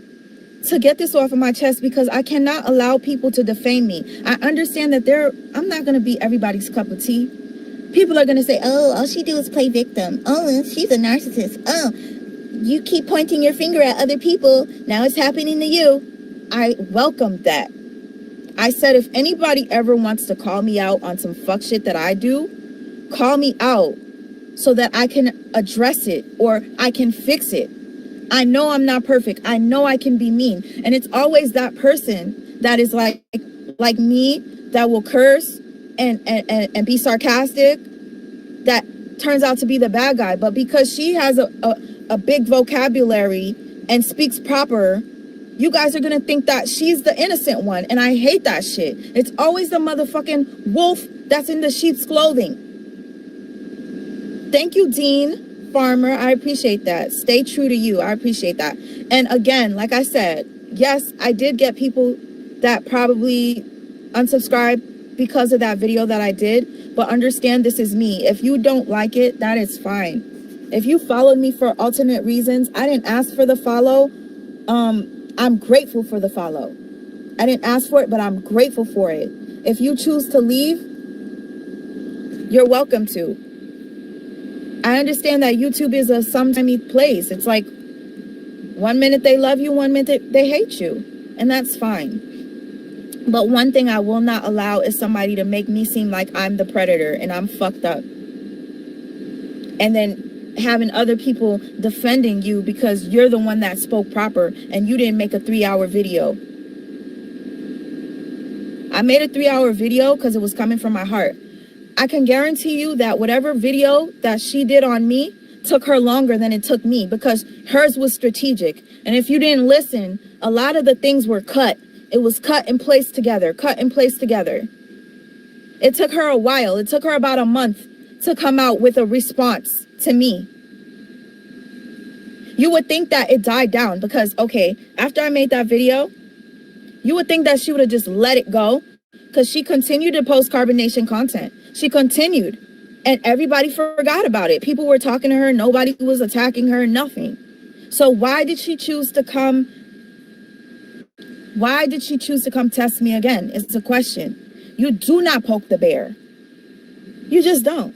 to get this off of my chest because I cannot allow people to defame me. I understand that I'm not going to be everybody's cup of tea. People are going to say, oh, all she do is play victim. Oh, she's a narcissist. Oh, you keep pointing your finger at other people. Now it's happening to you. I welcome that. I said, if anybody ever wants to call me out on some fuck shit that I do, call me out so that I can address it or I can fix it. I know I'm not perfect. I know I can be mean. And it's always that person that is like me that will curse and be sarcastic that turns out to be the bad guy. But because she has a big vocabulary and speaks proper, you guys are going to think that she's the innocent one. And I hate that shit. It's always the motherfucking wolf that's in the sheep's clothing. Thank you, Dean Farmer. I appreciate that. Stay true to you. I appreciate that. And again, like I said, yes, I did get people that probably unsubscribed because of that video that I did. But understand, this is me. If you don't like it, that is fine. If you followed me for alternate reasons, I didn't ask for the follow. I'm grateful for the follow. I didn't ask for it, but I'm grateful for it. If you choose to leave, you're welcome to. I understand that YouTube is a sometimey place. It's like 1 minute they love you, 1 minute they hate you. And that's fine. But one thing I will not allow is somebody to make me seem like I'm the predator and I'm fucked up. And then having other people defending you because you're the one that spoke proper and you didn't make a 3-hour video. I made a 3-hour video because it was coming from my heart. I can guarantee you that whatever video that she did on me took her longer than it took me because hers was strategic. And if you didn't listen, a lot of the things were cut. It was cut and placed together, cut and placed together. It took her a while. It took her about a month to come out with a response to me. You would think that it died down because, okay, after I made that video, you would think that she would have just let it go because she continued to post carbonation content. She continued and everybody forgot about it. People were talking to her. Nobody was attacking her, nothing. So why did she choose to come? Why did she choose to come test me again? It's a question. You do not poke the bear. You just don't.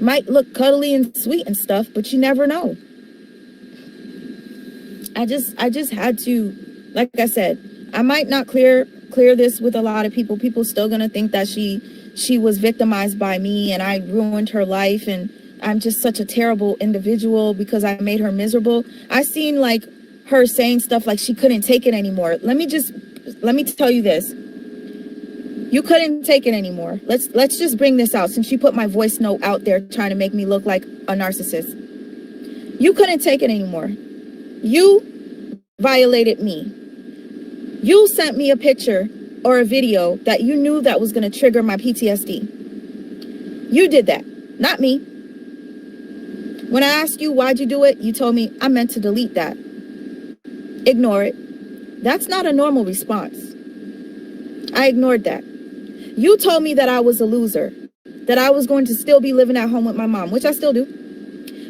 Might look cuddly and sweet and stuff, but you never know. I just had to, like I said, I might not clear this with a lot of people. People still gonna think that she was victimized by me and I ruined her life and I'm just such a terrible individual because I made her miserable. I seen like her saying stuff like she couldn't take it anymore. Let me tell you this. You couldn't take it anymore. Let's just bring this out since she put my voice note out there trying to make me look like a narcissist. You couldn't take it anymore. You violated me. You sent me a picture or a video that you knew that was going to trigger my PTSD. You did that, not me. When I asked you why'd you do it, you told me I meant to delete that. Ignore it. That's not a normal response. I ignored that. You told me that I was a loser, that I was going to still be living at home with my mom, which I still do.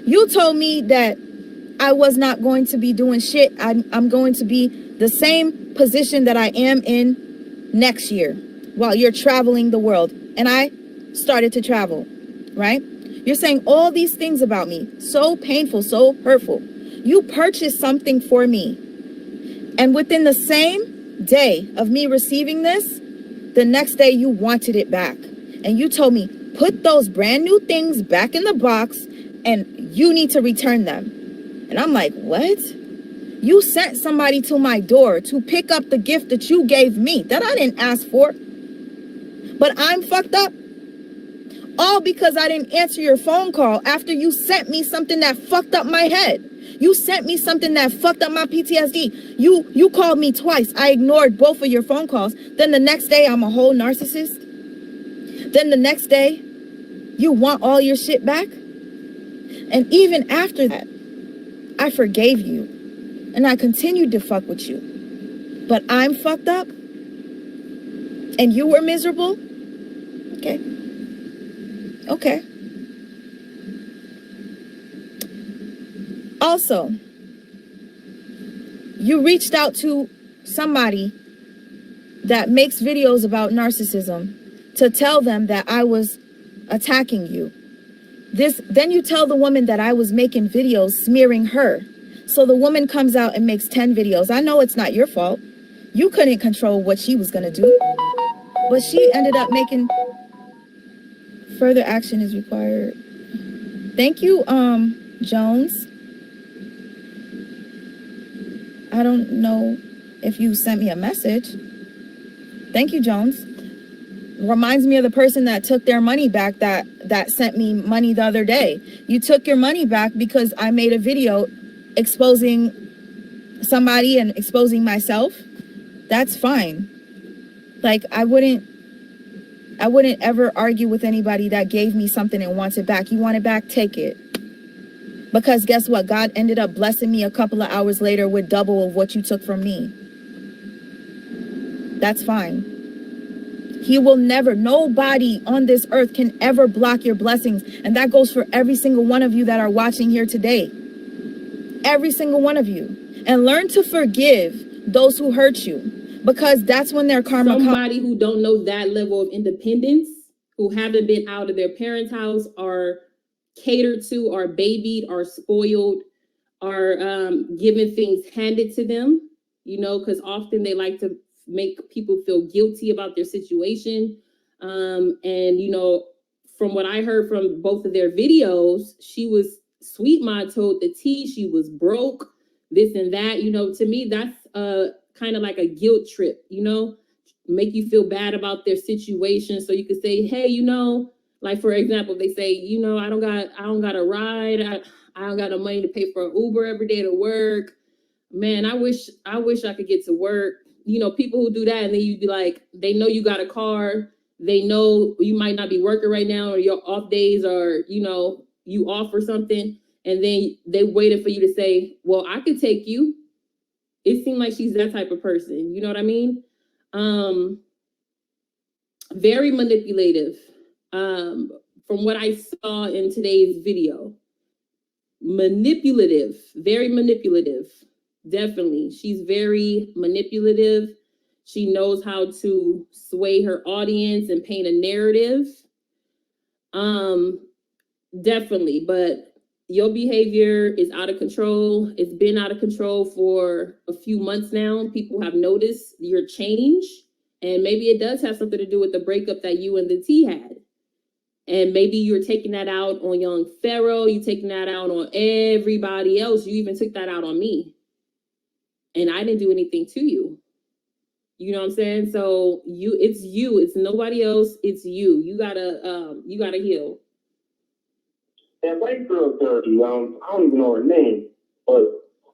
You told me that I was not going to be doing shit. I'm going to be the same position that I am in next year while you're traveling the world. And I started to travel, right? You're saying all these things about me, so painful, so hurtful. You purchased something for me. And within the same day of me receiving this, the next day you wanted it back. And you told me, put those brand new things back in the box and you need to return them. And I'm like, what? You sent somebody to my door to pick up the gift that you gave me that I didn't ask for. But I'm fucked up. All because I didn't answer your phone call after you sent me something that fucked up my head. You sent me something that fucked up my PTSD. You called me twice. I ignored both of your phone calls. Then the next day, I'm a whole narcissist. Then the next day, you want all your shit back. And even after that, I forgave you. And I continued to fuck with you. But I'm fucked up. And you were miserable. Okay. Okay. Also, you reached out to somebody that makes videos about narcissism to tell them that I was attacking you. Then you tell the woman that I was making videos smearing her. So the woman comes out and makes 10 videos. I know it's not your fault. You couldn't control what she was going to do. But she ended up making further action is required. Thank you, Jones. I don't know if you sent me a message. Thank you, Jones. Reminds me of the person that took their money back that sent me money the other day. You took your money back because I made a video exposing somebody and exposing myself. That's fine. Like, I wouldn't ever argue with anybody that gave me something and wants it back. You want it back, take it. Because guess what? God ended up blessing me a couple of hours later with double of what you took from me. That's fine. He will never, nobody on this earth can ever block your blessings. And that goes for every single one of you that are watching here today. Every single one of you. And learn to forgive those who hurt you. Because that's when their karma comes. Somebody who don't know that level of independence, who haven't been out of their parents' house, are catered to, are babied, are spoiled, are given things handed to them, you know, because often they like to make people feel guilty about their situation. And, you know, from what I heard from both of their videos, she was, Sweet Ma told the tea, she was broke, this and that. You know, to me, that's kind of like a guilt trip, you know, make you feel bad about their situation. So you could say, hey, you know, like, for example, they say, you know, I don't got a ride. I don't got no money to pay for an Uber every day to work. Man, I wish I could get to work. You know, people who do that, and then you'd be like, they know you got a car. They know you might not be working right now, or your off days are, you know, you off or something. And then they waited for you to say, well, I could take you. It seemed like she's that type of person. You know what I mean? Very manipulative. From what I saw in today's video, manipulative, very manipulative. Definitely. She's very manipulative. She knows how to sway her audience and paint a narrative. Definitely. But your behavior is out of control. It's been out of control for a few months now. People have noticed your change. And maybe it does have something to do with the breakup that you and the T had. And maybe you're taking that out on young Pharaoh. You're taking that out on everybody else. You even took that out on me. And I didn't do anything to you. You know what I'm saying? So it's you. It's nobody else. It's you. You gotta heal. That white girl dirty, I don't even know her name, but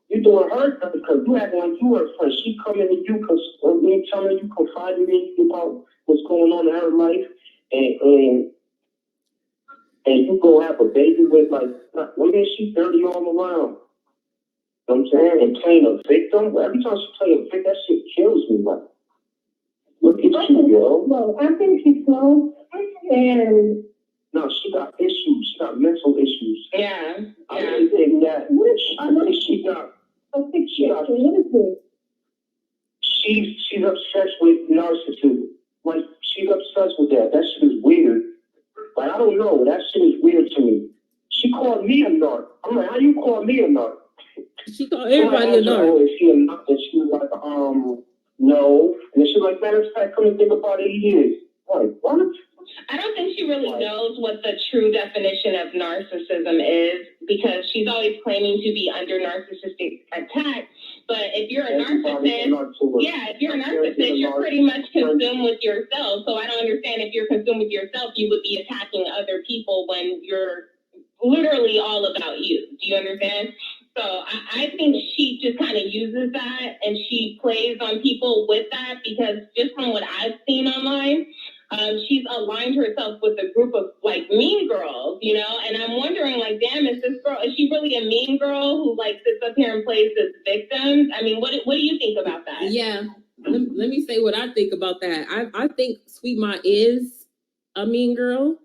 you doing her because you acting like you her friend. She coming to you because me, telling you, confiding me about what's going on in her life, and you go have a baby with, like, what is she, 30 all around? You know what I'm saying? And playing a victim. Every time she play a victim, that shit kills me. Like, look at you, yo. Well, I think she's slow, and No, she got issues. She got mental issues. Yeah. I really think that. I think she got. She's obsessed with narcissism. Like, she's obsessed with that. That shit is weird. Like, I don't know. That shit is weird to me. She called me a narc. I'm like, how you call me a narc? She called everybody a narc. Is she a narc? And she was like, no. And then she's like, matter of fact, come and think about it, he is. Like, what? I don't think she really knows what the true definition of narcissism is, because she's always claiming to be under narcissistic attack. But if you're a narcissist, you're pretty much consumed with yourself. So I don't understand, if you're consumed with yourself, you would be attacking other people when you're literally all about you. Do you understand? So I think she just kind of uses that, and she plays on people with that, because just from what I've seen online, she's aligned herself with a group of, like, mean girls, you know? And I'm wondering, like, damn, is she really a mean girl who, like, sits up here and plays this victim? I mean, what do you think about that? Yeah, let me say what I think about that. I think Sweet Ma is a mean girl.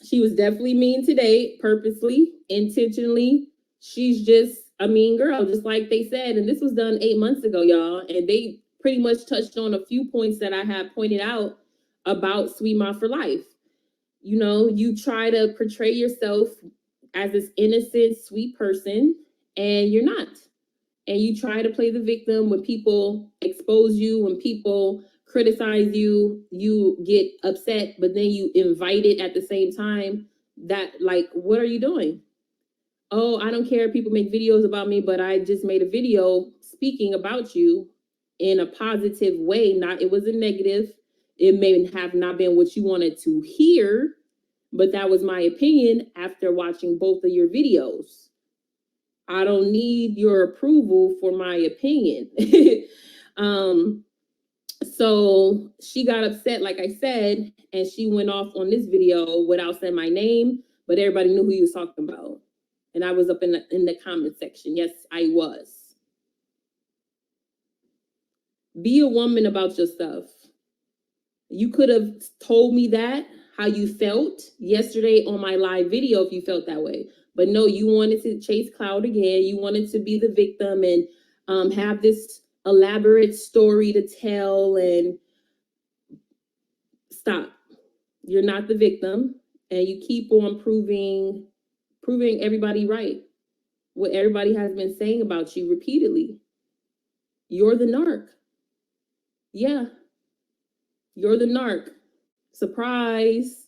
She was definitely mean today, purposely, intentionally. She's just a mean girl, just like they said. And this was done 8 months ago, y'all. And they pretty much touched on a few points that I have pointed out about Sweet Ma for Life. You know, you try to portray yourself as this innocent, sweet person, and you're not. And you try to play the victim. When people expose you, when people criticize you, you get upset, but then you invite it at the same time. That, like, what are you doing? Oh, I don't care if people make videos about me, but I just made a video speaking about you in a positive way. It wasn't negative. It may have not been what you wanted to hear, but that was my opinion after watching both of your videos. I don't need your approval for my opinion. So she got upset, like I said, and she went off on this video without saying my name, but everybody knew who he was talking about. And I was up in the comment section. Yes, I was. Be a woman about your stuff. You could have told me that, how you felt yesterday on my live video if you felt that way. But no, you wanted to chase clout again. You wanted to be the victim and have this elaborate story to tell, and stop. You're not the victim, and you keep on proving everybody right. What everybody has been saying about you repeatedly. You're the narc. Yeah. You're the narc. Surprise.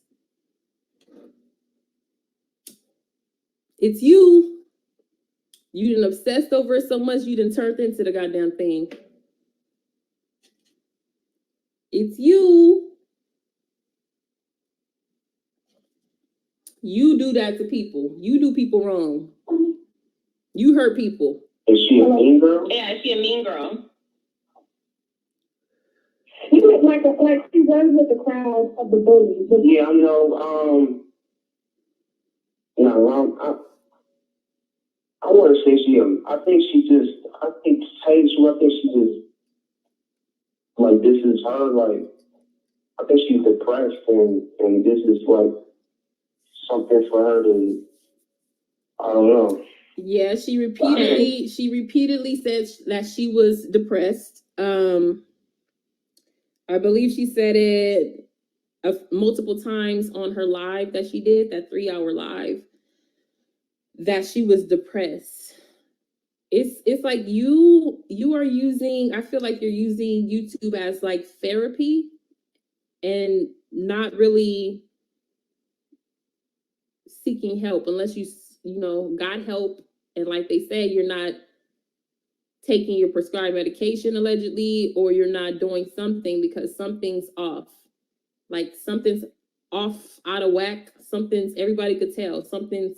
It's you. You done obsessed over it so much, you done turned into the goddamn thing. It's you. You do that to people. You do people wrong. You hurt people. Is she a mean girl? Yeah, is she a mean girl? You look like she runs with the crowd of the bullies. Yeah, I know. I want to say I think to tell you the truth, I think she just, like, this is her, like, I think she's depressed, and this is, like, something for her to, I don't know. Yeah, she repeatedly said that she was depressed. I believe she said it multiple times on her live that she did, that 3-hour live, that she was depressed. It's like you are using, I feel like you're using YouTube as like therapy and not really seeking help unless you got help. And like they say, you're not taking your prescribed medication allegedly, or you're not doing something because something's off. Like something's off, out of whack. Everybody could tell something's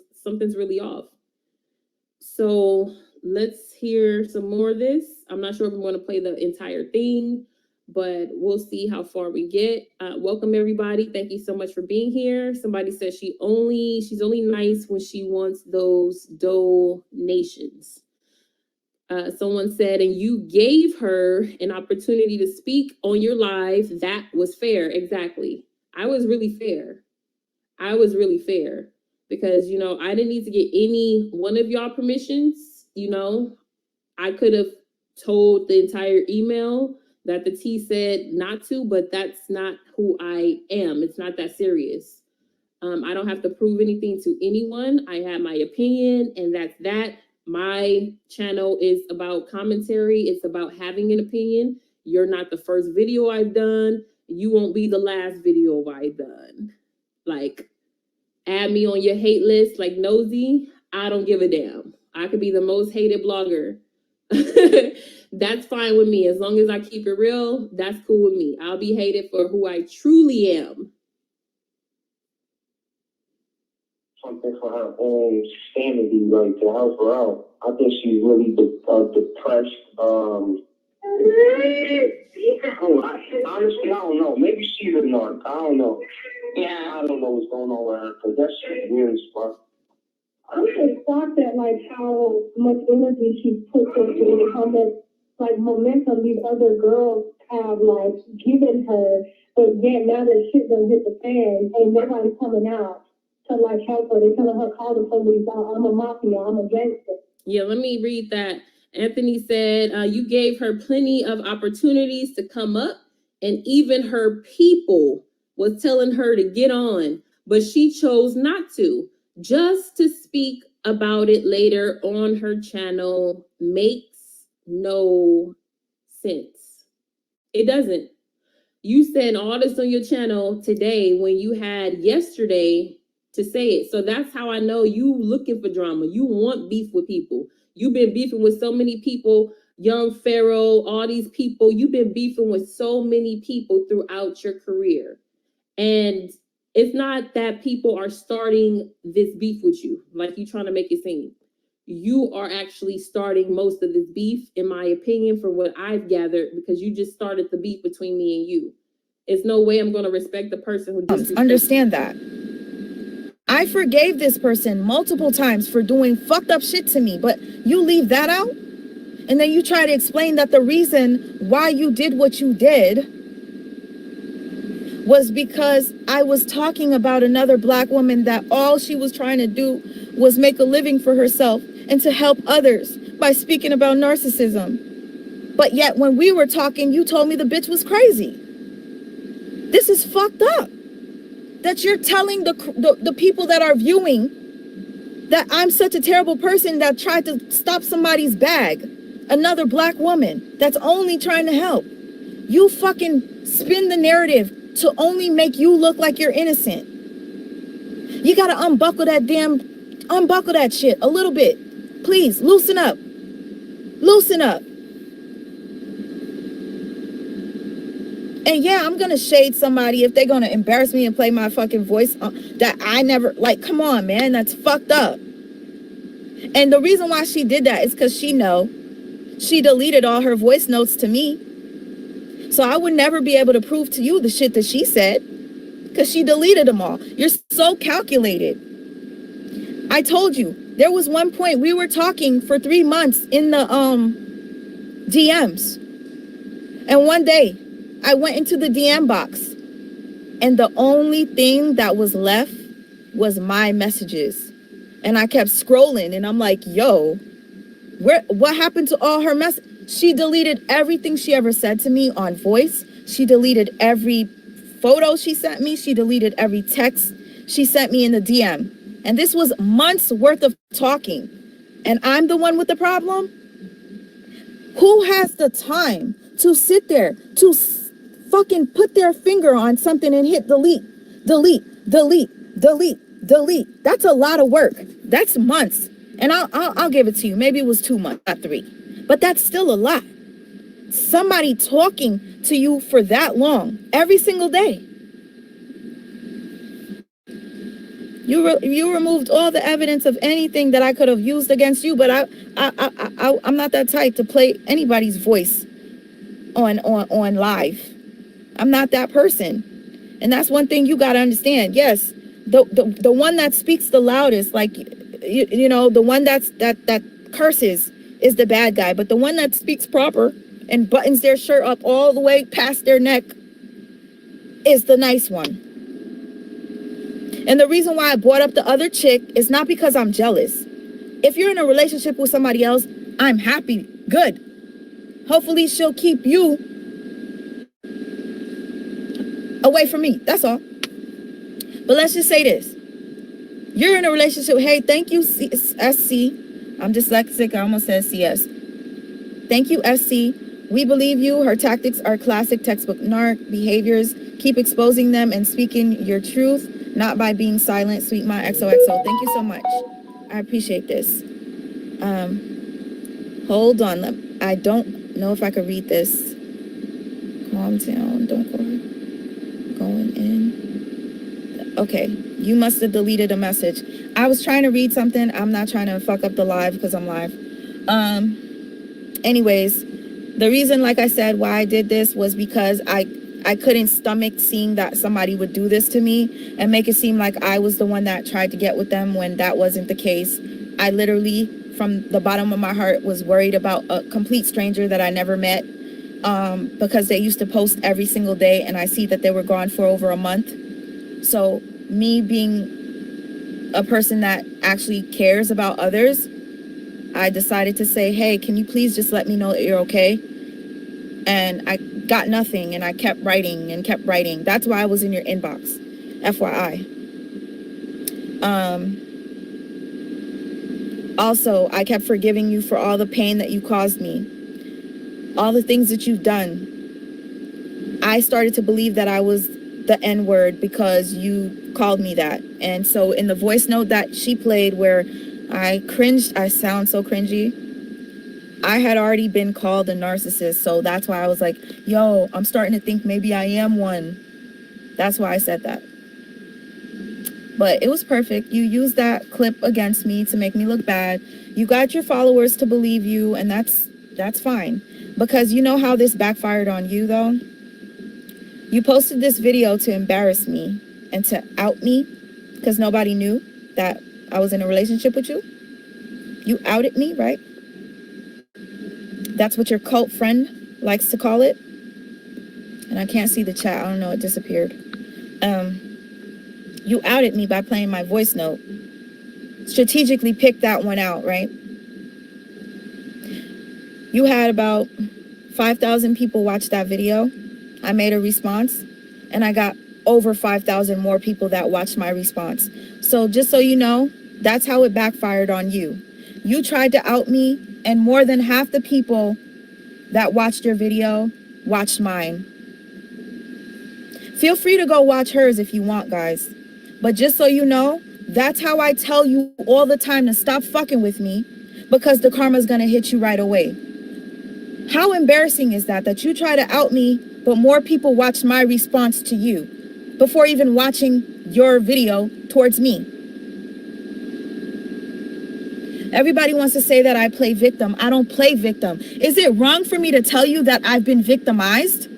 really off. So let's hear some more of this. I'm not sure if I'm going to play the entire thing, but we'll see how far we get. Welcome everybody. Thank you so much for being here. Somebody says she's only nice when she wants those donations. Someone said, and you gave her an opportunity to speak on your live. That was fair. Exactly. I was really fair. Because, you know, I didn't need to get any one of y'all permissions. You know, I could have told the entire email that the T said not to, but that's not who I am. It's not that serious. I don't have to prove anything to anyone. I have my opinion, and that's that. My channel is about commentary. It's about having an opinion. You're not the first video I've done. You won't be the last video I've done. Like, add me on your hate list like Nosy. I don't give a damn. I could be the most hated blogger. That's fine with me. As long as I keep it real, that's cool with me. I'll be hated for who I truly am. Something for her own sanity, like to help her out. I think she's really depressed. Honestly, I don't know. Maybe she's a narc. I don't know. Yeah. I don't know what's going on with her because that shit weird as fuck. I'm just shocked at like how much energy she puts into it, how much like momentum these other girls have like given her, but yet now that shit done hit the fan, ain't nobody coming out to like help her. They're telling her call the police. I'm a mafia. I'm a gangster. Yeah, let me read that. Anthony said, you gave her plenty of opportunities to come up, and even her people was telling her to get on, but she chose not to, just to speak about it later on her channel. Makes no sense. It doesn't. You said all this on your channel today when you had yesterday to say it. So that's how I know you looking for drama. You want beef with people. You've been beefing with so many people, Young Pharaoh, all these people. You've been beefing with so many people throughout your career. And it's not that people are starting this beef with you, like you trying to make it seem. You are actually starting most of this beef, in my opinion, from what I've gathered, because you just started the beef between me and you. It's no way I'm going to respect the person who disrespects. Understand that. I forgave this person multiple times for doing fucked up shit to me, but you leave that out? And then you try to explain that the reason why you did what you did was because I was talking about another black woman that all she was trying to do was make a living for herself and to help others by speaking about narcissism. But yet when we were talking, you told me the bitch was crazy. This is fucked up. That you're telling the people that are viewing that I'm such a terrible person that tried to stop somebody's bag. Another black woman that's only trying to help. You fucking spin the narrative to only make you look like you're innocent. You gotta unbuckle that shit a little bit. Please, loosen up. Loosen up. And yeah, I'm gonna shade somebody if they're gonna embarrass me and play my fucking voice that I never, like, come on, man, that's fucked up. And the reason why she did that is because she deleted all her voice notes to me. So I would never be able to prove to you the shit that she said because she deleted them all. You're so calculated. I told you, there was one point we were talking for 3 months in the DMs. And one day, I went into the DM box and the only thing that was left was my messages. And I kept scrolling and I'm like, yo, what happened to all her messages? She deleted everything she ever said to me on voice. She deleted every photo she sent me. She deleted every text she sent me in the DM. And this was months worth of talking. And I'm the one with the problem? Who has the time to sit there to fucking put their finger on something and hit delete, delete, delete, delete, delete? That's a lot of work. That's months. And I'll give it to you. Maybe it was 2 months, not 3. But that's still a lot. Somebody talking to you for that long, every single day. You removed all the evidence of anything that I could have used against you, but I'm not that type to play anybody's voice on live. I'm not that person. And that's one thing you got to understand. Yes, the one that speaks the loudest, like, you know, the one that curses is the bad guy. But the one that speaks proper and buttons their shirt up all the way past their neck is the nice one. And the reason why I brought up the other chick is not because I'm jealous. If you're in a relationship with somebody else, I'm happy. Good. Hopefully she'll keep you away from me. That's all. But let's just say this. You're in a relationship. Hey, thank you, SC. I'm dyslexic. I almost said CS. Thank you, SC. We believe you. Her tactics are classic textbook narc behaviors. Keep exposing them and speaking your truth, not by being silent. Sweet my XOXO. Thank you so much. I appreciate this. Hold on. I don't know if I could read this. Calm down. Don't go going in. Okay. You must have deleted a message. I was trying to read something. I'm not trying to fuck up the live because I'm live. Anyways, the reason, like I said, why I did this was because I couldn't stomach seeing that somebody would do this to me and make it seem like I was the one that tried to get with them when that wasn't the case. I literally, from the bottom of my heart, was worried about a complete stranger that I never met, because they used to post every single day and I see that they were gone for over a month. So me being a person that actually cares about others, I decided to say, hey, can you please just let me know that you're okay? And I got nothing, and I kept writing and kept writing. That's why I was in your inbox, FYI. Also, I kept forgiving you for all the pain that you caused me, all the things that you've done. I started to believe that I was the N-word because you called me that. And so in the voice note that she played where I cringed, I sound so cringy, I had already been called a narcissist. So that's why I was like, yo, I'm starting to think maybe I am one. That's why I said that. But it was perfect. You used that clip against me to make me look bad. You got your followers to believe you, and that's fine. Because you know how this backfired on you, though? You posted this video to embarrass me and to out me because nobody knew that I was in a relationship with you. You outed me, right? That's what your cult friend likes to call it. And I can't see the chat. I don't know. It disappeared. You outed me by playing my voice note. Strategically picked that one out, right? You had about 5,000 people watch that video. I made a response, and I got over 5,000 more people that watched my response. So just so you know, that's how it backfired on you. You tried to out me, and more than half the people that watched your video watched mine. Feel free to go watch hers if you want, guys. But just so you know, that's how I tell you all the time to stop fucking with me, because the karma's gonna hit you right away. How embarrassing is that you try to out me, but more people watched my response to you before even watching your video towards me. Everybody wants to say that I play victim. I don't play victim. Is it wrong for me to tell you that I've been victimized?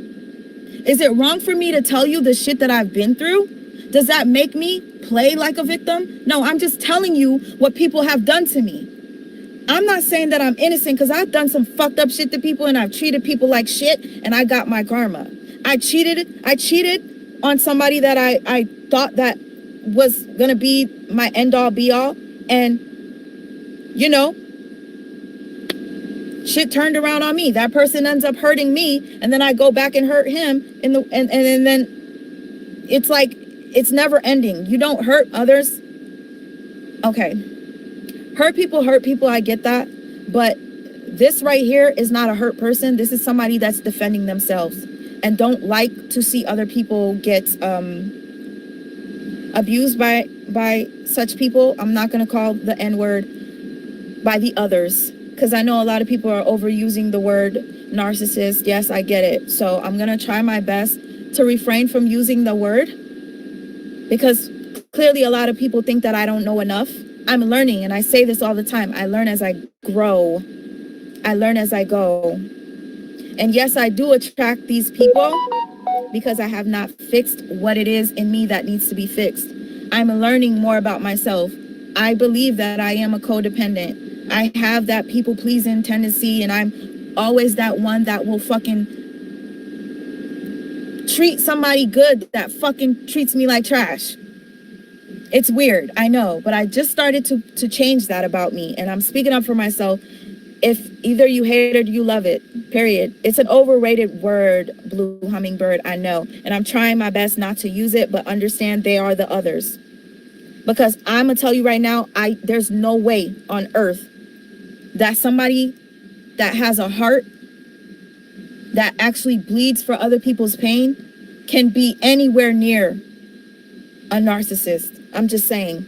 Is it wrong for me to tell you the shit that I've been through? Does that make me play like a victim? No, I'm just telling you what people have done to me. I'm not saying that I'm innocent because I've done some fucked up shit to people and I've treated people like shit and I got my karma. I cheated on somebody that I thought that was gonna be my end all be all, and you know, shit turned around on me. That person ends up hurting me, and then I go back and hurt him and then it's like it's never ending. You don't hurt others. Okay. Hurt people, I get that. But this right here is not a hurt person. This is somebody that's defending themselves and don't like to see other people get abused by such people. I'm not going to call the N-word, by the others, because I know a lot of people are overusing the word narcissist. Yes, I get it. So I'm going to try my best to refrain from using the word, because clearly a lot of people think that I don't know enough. I'm learning, and I say this all the time. I learn as I grow. I learn as I go. And yes, I do attract these people because I have not fixed what it is in me that needs to be fixed. I'm learning more about myself. I believe that I am a codependent. I have that people-pleasing tendency, and I'm always that one that will fucking treat somebody good that fucking treats me like trash. It's weird, I know, but I just started to change that about me, and I'm speaking up for myself. If either you hate it or you love it, period. It's an overrated word, blue hummingbird, I know. And I'm trying my best not to use it, but understand they are the others. Because I'm going to tell you right now, there's no way on earth that somebody that has a heart that actually bleeds for other people's pain can be anywhere near a narcissist. I'm just saying.